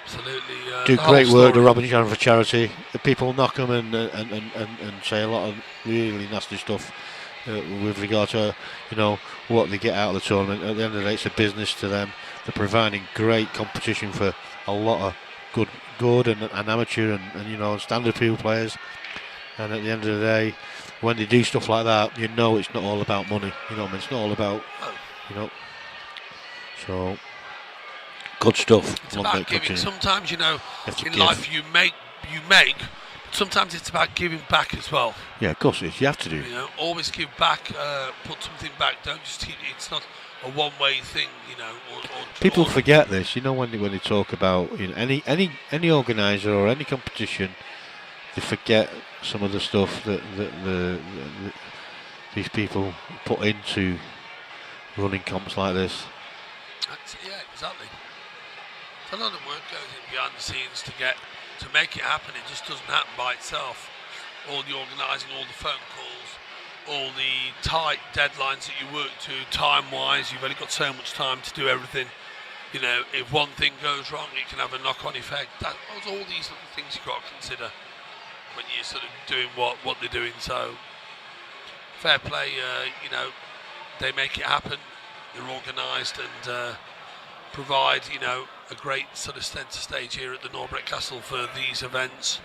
[SPEAKER 2] absolutely.
[SPEAKER 1] Do great work, the Rob and Sharon for charity. The people knock them and say a lot of really nasty stuff with regard to what they get out of the tournament. At the end of the day, it's a business to them. They're providing great competition for a lot of good and amateur and standard people players. And at the end of the day, when they do stuff like that, it's not all about money. It's not all about So good stuff.
[SPEAKER 2] It's about giving. Sometimes in life you make. Sometimes it's about giving back as well.
[SPEAKER 1] Yeah, of course it is. You have to do.
[SPEAKER 2] Always give back. Put something back. Don't just keep. It's not a one-way thing.
[SPEAKER 1] People forget this. When they talk about any organizer or any competition, they forget some of the stuff that these people put into running comps like this.
[SPEAKER 2] Yeah, exactly. A lot of work goes in behind the scenes to make it happen. It just doesn't happen by itself. All the organising, all the phone calls, all the tight deadlines that you work to, time-wise. You've only got so much time to do everything. You know, if one thing goes wrong, it can have a knock-on effect. That's all these little things you've got to consider when you're sort of doing what they're doing. So, fair play. You know, they make it happen. They're organised and provide, you know, a great sort of centre stage here at the Norbreck Castle for these events.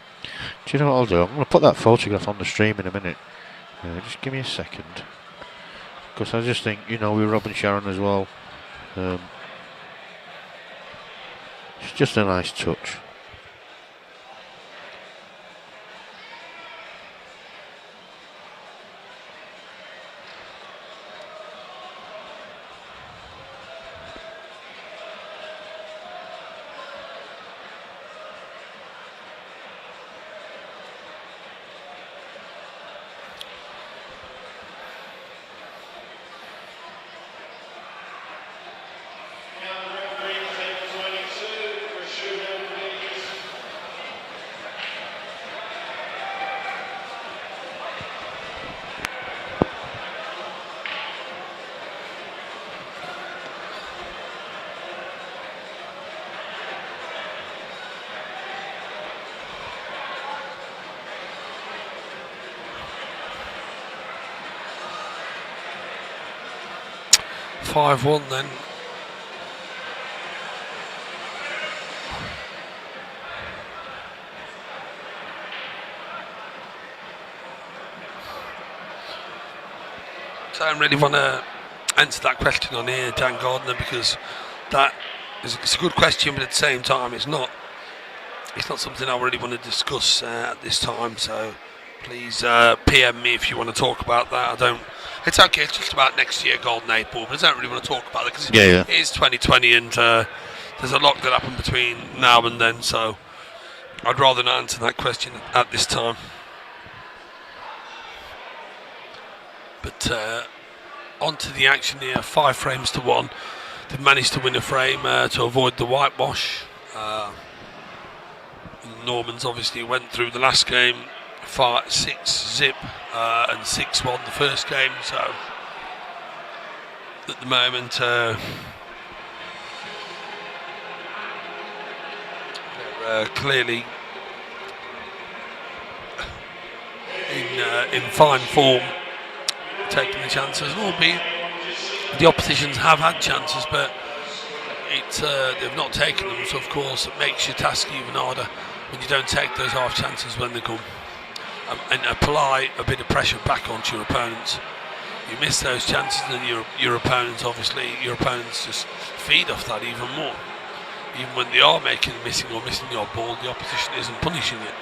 [SPEAKER 1] Do you know what I'll do? I'm going to put that photograph on the stream in a minute. Just give me a second. Because I just think, you know, with Rob and Sharon as well, it's just a nice touch.
[SPEAKER 2] Five-one then. So I don't really want to answer that question on here, Dan Gardner, because it's a good question, but at the same time, it's not something I really want to discuss at this time. So please PM me if you want to talk about that. It's okay. It's just about next year Golden 8 Ball, but I don't really want to talk about it because it is 2020 and there's a lot that happened between now and then. So I'd rather not answer that question at this time. But on to the action here. 5 frames to 1. They've managed to win a frame to avoid the whitewash. Normans obviously went through the last game 6-0 and 6-1 the first game. So at the moment they're clearly in fine form, taking the chances, albeit the oppositions have had chances, but they've not taken them. So of course it makes your task even harder when you don't take those half chances when they come, and apply a bit of pressure back onto your opponents. You miss those chances, and your opponents just feed off that even more. Even when they are missing the odd ball, the opposition isn't punishing it.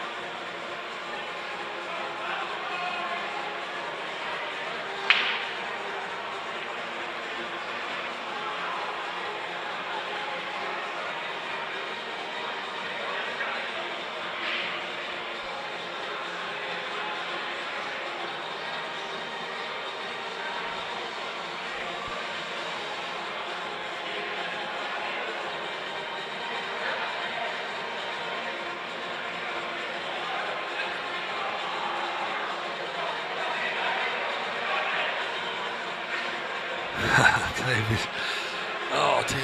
[SPEAKER 2] David. Oh dear.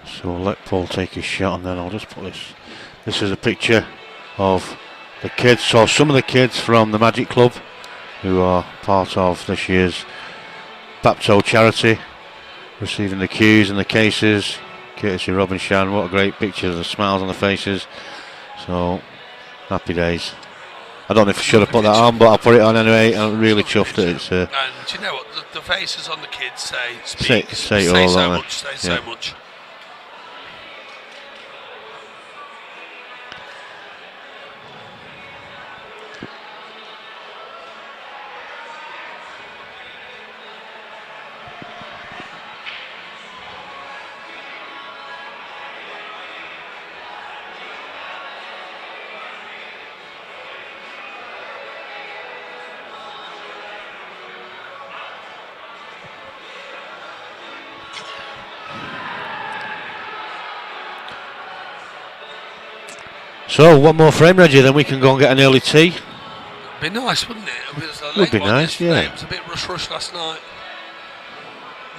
[SPEAKER 1] So we'll let Paul take his shot, and then I'll just put this. This is a picture of the kids, so some of the kids from the Magic Club who are part of this year's Bapto charity, receiving the cues and the cases, courtesy Rob and Shan. What a great picture, the smiles on the faces. So happy days. I don't know if I should have put that on, but I'll put it on anyway. I'm really chuffed that it's
[SPEAKER 2] and do you know what the faces on the kids say
[SPEAKER 1] all
[SPEAKER 2] so
[SPEAKER 1] on
[SPEAKER 2] much, so much.
[SPEAKER 1] So one more frame, Reggie, then we can go and get an early tea.
[SPEAKER 2] Be nice, wouldn't it? It was a
[SPEAKER 1] Would
[SPEAKER 2] late
[SPEAKER 1] be
[SPEAKER 2] one
[SPEAKER 1] nice,
[SPEAKER 2] yesterday.
[SPEAKER 1] yeah.
[SPEAKER 2] It was a bit rush last night.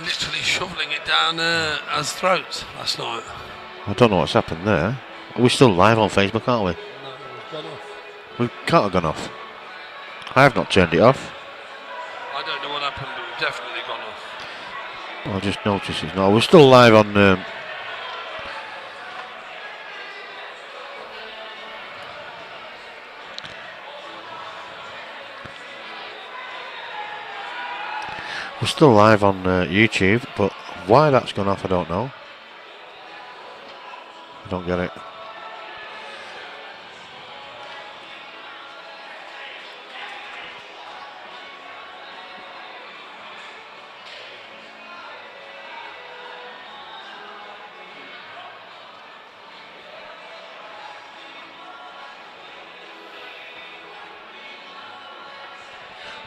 [SPEAKER 2] Literally shoveling it down as throats last night.
[SPEAKER 1] I don't know what's happened there. We're still live on Facebook, aren't we?
[SPEAKER 2] No, we've gone off.
[SPEAKER 1] We can't have gone off. I have not turned it off.
[SPEAKER 2] I don't know what happened, but we've definitely gone off.
[SPEAKER 1] I just noticed it's not. We're still live on. We're still live on YouTube, but why that's gone off, I don't know. I don't get it.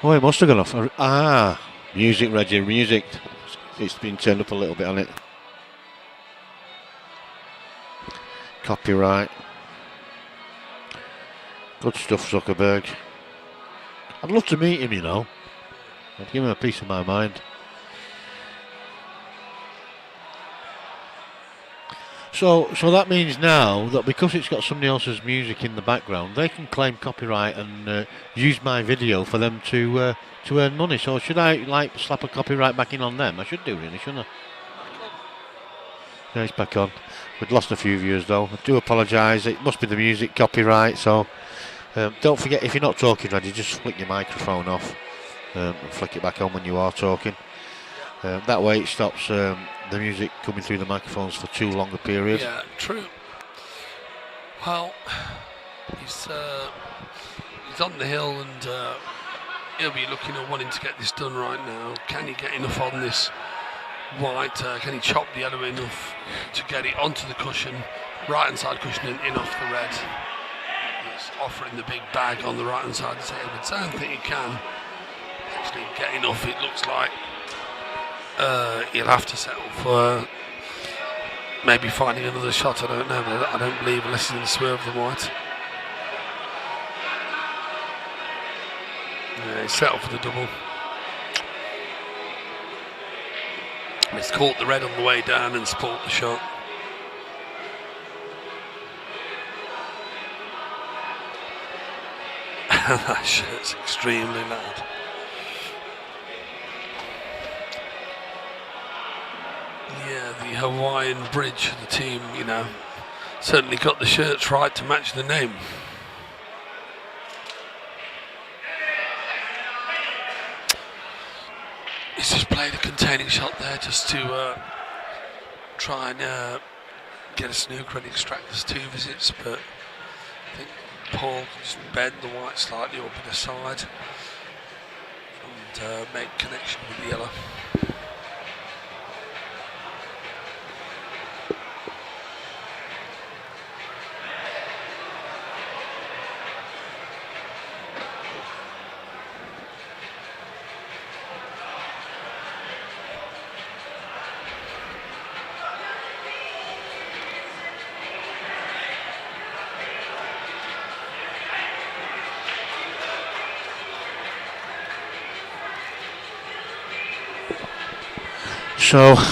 [SPEAKER 1] Oh, it must have gone off. Ah, music, Reggie, music. It's been turned up a little bit on it. Copyright. Good stuff, Zuckerberg. I'd love to meet him, you know. I'd give him a piece of my mind. So that means now that because it's got somebody else's music in the background, they can claim copyright and use my video for them to earn money. So should I like slap a copyright back in on them? I should do, really, shouldn't I? Yeah, it's back on. We'd lost a few viewers though. I do apologise. It must be the music copyright. So don't forget, if you're not talking, Reggie, just flick your microphone off and flick it back on when you are talking. That way it stops the music coming through the microphones for too long a period.
[SPEAKER 2] Yeah, true. Well, he's on the hill and he'll be looking at wanting to get this done right now. Can he get enough on this white? Can he chop the yellow enough to get it onto the cushion, right hand side cushion, and in off the red? He's offering the big bag on the right hand side of the table. I don't think he can actually get enough. It looks like he'll have to settle for maybe finding another shot. I don't know, but I don't believe unless he's in the swerve of the white. Yeah, he's settled for the double. He's caught the red on the way down and spoilt the shot. That shirt's extremely loud. Yeah, the Hawaiian bridge, the team, you know, certainly got the shirts right to match the name. He's just played a containing shot there just to try and get a snooker and extract his two visits, but I think Paul can just bend the white slightly or a bit aside and make connection with the yellow.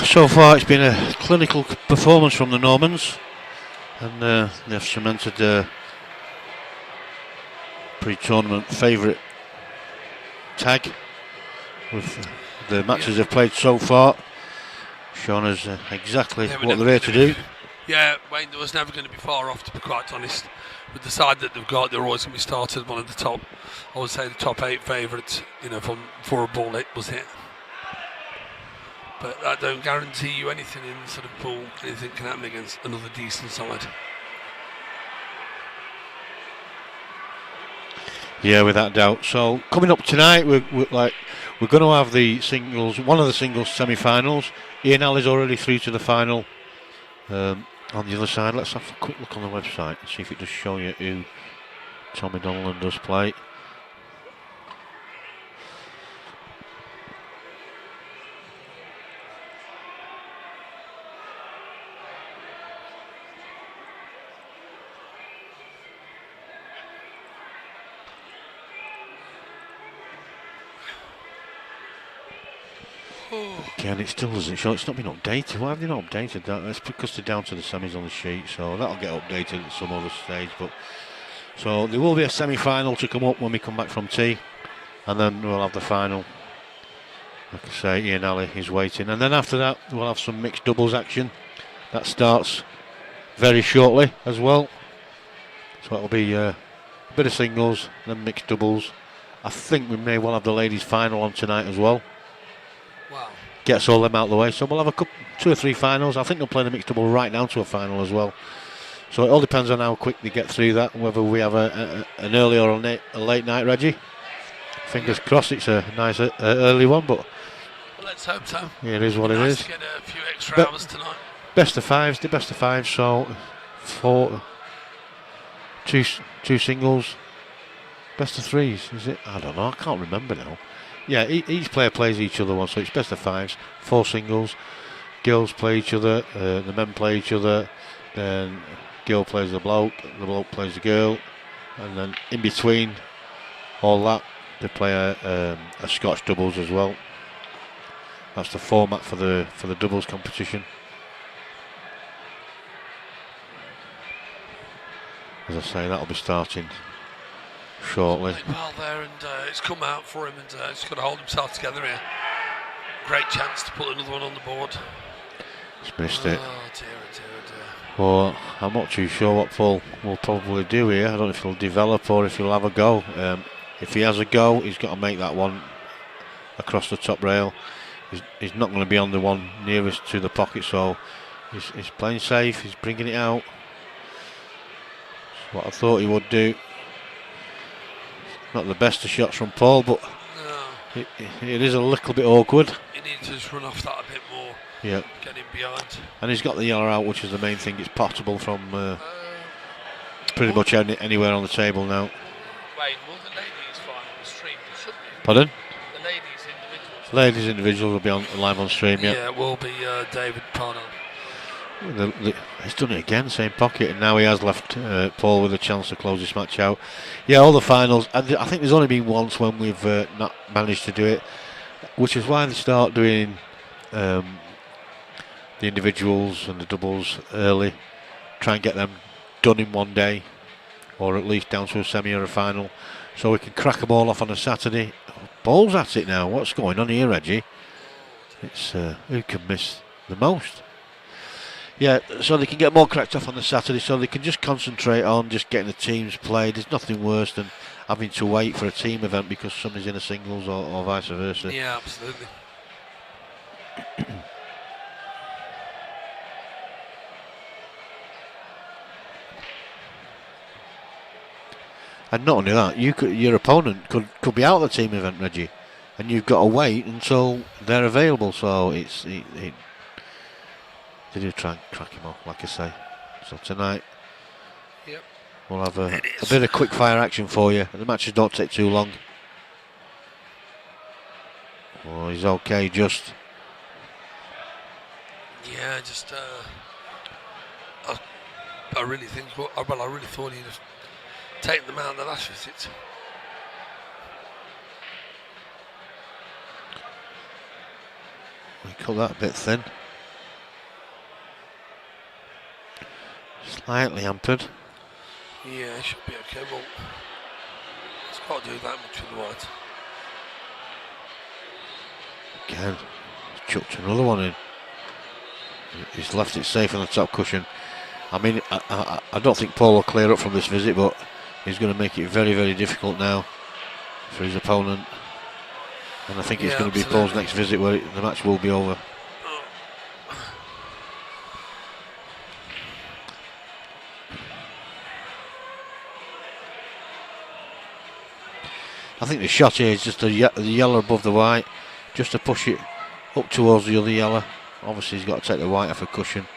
[SPEAKER 1] So far it's been a clinical performance from the Normans, and they've cemented their pre-tournament favourite tag with the matches they've played so far. Shown us exactly what they're here to do.
[SPEAKER 2] Yeah, Wayne, there was never going to be far off, to be quite honest. With the side that they've got, they're always going to be started one of the top, I would say the top 8 favourites, you know, for a ball it was hit. But that don't guarantee you anything in sort of pool. Anything can happen against another decent side.
[SPEAKER 1] Yeah, without doubt. So coming up tonight, we're going to have the singles, one of the singles semi-finals. Ian Alley's already through to the final. On the other side, let's have a quick look on the website and see if it does show you who Tommy Donnellan does play. Again, it still doesn't show. It's not been updated. Why have they not updated that? That's because they're down to the semis on the sheet, so that'll get updated at some other stage. But so there will be a semi-final to come up when we come back from tea, and then we'll have the final. Like I say, Ian Ali is waiting, and then after that we'll have some mixed doubles action. That starts very shortly as well. So it'll be a bit of singles, then mixed doubles. I think we may well have the ladies' final on tonight as well.
[SPEAKER 2] Wow.
[SPEAKER 1] Gets all them out of the way. So we'll have a couple, 2 or 3 finals. I think they'll play the mixed double right down to a final as well. So it all depends on how quick they get through that, whether we have an early or a late night, Reggie. Fingers crossed it's a nice early one, but...
[SPEAKER 2] Well, let's hope so.
[SPEAKER 1] Yeah, it is what it is.
[SPEAKER 2] Nice to get a few extra hours tonight.
[SPEAKER 1] Best of 5s, the best of 5s, so 2 singles, best of 3s, is it? I don't know, I can't remember now. Yeah, each player plays each other one, so it's best of 5s, 4 singles, girls play each other, the men play each other, then girl plays the bloke plays the girl, and then in between all that, they play a Scotch doubles as well. That's the format for the doubles competition. As I say, that'll be starting shortly.
[SPEAKER 2] Well, there, and it's come out for him, and he's got to hold himself together here. Great chance to put another one on the board.
[SPEAKER 1] He's missed it.
[SPEAKER 2] Oh dear, oh dear, oh dear.
[SPEAKER 1] Well, I'm not too sure what Paul will probably do here. I don't know if he'll develop or if he'll have a go. If he has a go, he's got to make that one across the top rail. He's not going to be on the one nearest to the pocket, so he's playing safe. He's bringing it out. What I thought he would do. Not the best of shots from Paul, but
[SPEAKER 2] no.
[SPEAKER 1] it is a little bit awkward.
[SPEAKER 2] He needs to just run off that a bit more.
[SPEAKER 1] Yeah.
[SPEAKER 2] Get him behind.
[SPEAKER 1] And he's got the yellow out, which is the main thing. It's potable from pretty much anywhere on the table now.
[SPEAKER 2] Wait, will the ladies final be streamed? It should be.
[SPEAKER 1] Pardon?
[SPEAKER 2] The ladies individuals.
[SPEAKER 1] Ladies individuals will be on live on stream. Yeah.
[SPEAKER 2] Yeah, it will be David Parnell.
[SPEAKER 1] He's done it again, same pocket, and now he has left Paul with a chance to close this match out. Yeah, all the finals, and I think there's only been once when we've not managed to do it, which is why they start doing the individuals and the doubles early, try and get them done in one day, or at least down to a semi or a final, so we can crack them all off on a Saturday. Paul's at it now. What's going on here, Reggie? It's who can miss the most? Yeah, so they can get more cracked off on the Saturday, so they can just concentrate on just getting the teams played. There's nothing worse than having to wait for a team event because somebody's in a singles or vice versa.
[SPEAKER 2] Yeah, absolutely.
[SPEAKER 1] And not only that, your opponent could be out of the team event, Reggie, and you've got to wait until they're available. So they do try and crack him off, like I say. So tonight,
[SPEAKER 2] yep,
[SPEAKER 1] we'll have a bit of quick fire action for you. The matches don't take too long. Oh, he's okay, just.
[SPEAKER 2] Yeah, just. I really think. Well, I really thought he'd have taken them out the last visit.
[SPEAKER 1] We cut that a bit thin. Slightly hampered.
[SPEAKER 2] Yeah, it should be okay. Well, it's got to do that much with the white.
[SPEAKER 1] Again, he's chucked another one in. He's left it safe on the top cushion. I mean, I don't think Paul will clear up from this visit, but he's going to make it very, very difficult now for his opponent. And I think it's going to be Paul's next visit where the match will be over. I think the shot here is just the yellow above the white, just to push it up towards the other yellow. Obviously he's got to take the white off a cushion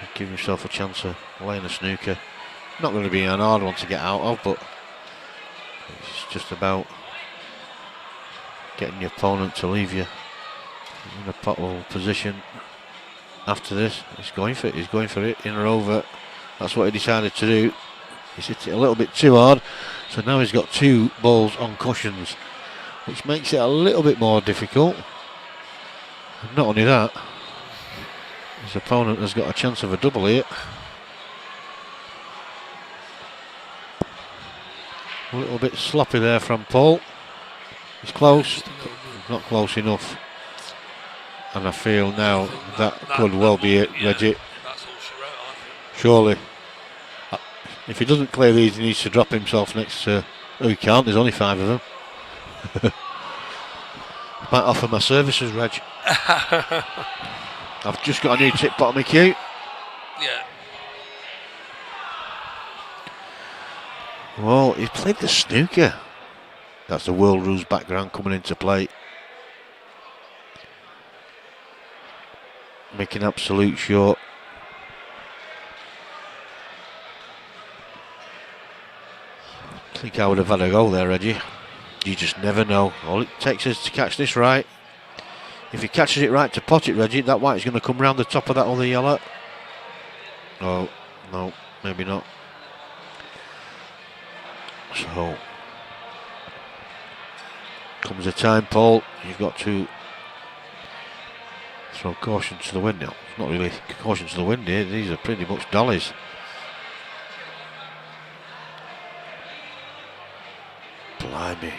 [SPEAKER 1] and give himself a chance of laying a snooker. Not going to be an hard one to get out of, but it's just about getting your opponent to leave you in a potable position. After this, he's going for it, in or over. That's what he decided to do. He's hit it a little bit too hard, so now he's got 2 balls on cushions, which makes it a little bit more difficult. And not only that, his opponent has got a chance of a double here. A little bit sloppy there from Paul. He's close, not close enough. And I feel now that could well be it, Reggie.
[SPEAKER 2] That's all she wrote, I think.
[SPEAKER 1] Surely. If he doesn't clear these, he needs to drop himself next to... Oh, he can't, there's only 5 of them. Might offer my services, Reg. I've just got a new tip pot on my cue.
[SPEAKER 2] Yeah.
[SPEAKER 1] Well, he played the snooker. That's the world rules background coming into play. Making absolute sure. I think I would have had a go there, Reggie. You just never know. All it takes is to catch this right. If he catches it right to pot it, Reggie, that white's going to come round the top of that other yellow. Oh, no, maybe not. So, comes a time, Paul. You've got to throw caution to the wind now. It's not really caution to the wind here. These are pretty much dollies. Blimey.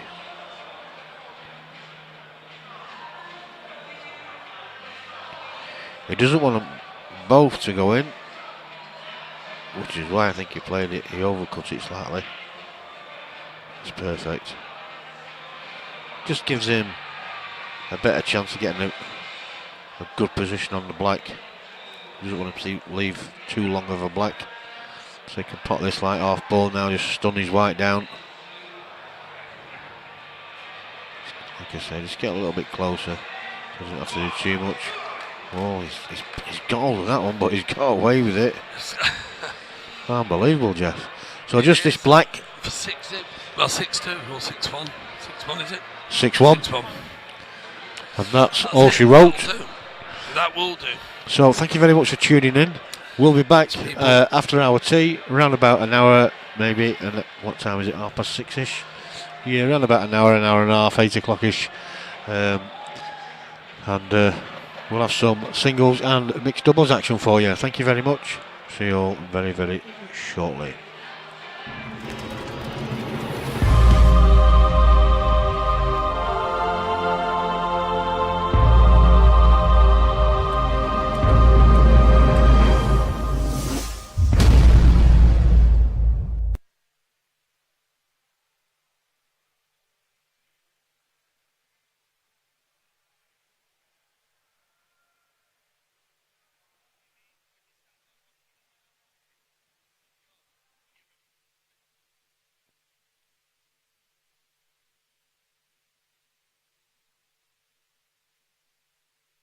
[SPEAKER 1] He doesn't want them both to go in, which is why I think he played it. He overcut it slightly. It's perfect. Just gives him a better chance of getting a good position on the black. He doesn't want to leave too long of a black. So he can pot this light off ball now, just stun his white down. Like I say, just get a little bit closer. Doesn't have to do too much. Oh, he's got hold of that one, but he's got away with it. Unbelievable, Jeff. So just this black.
[SPEAKER 2] For 6-2 or 6-1. 6-1, is it?
[SPEAKER 1] 6-1.
[SPEAKER 2] 6-1.
[SPEAKER 1] And that's all she wrote.
[SPEAKER 2] That will do.
[SPEAKER 1] So thank you very much for tuning in. We'll be back after our tea, around about an hour maybe. And what time is it? 6:30ish. Yeah, around about an hour and a half, 8 o'clock-ish. And we'll have some singles and mixed doubles action for you. Thank you very much. See you all very, very shortly.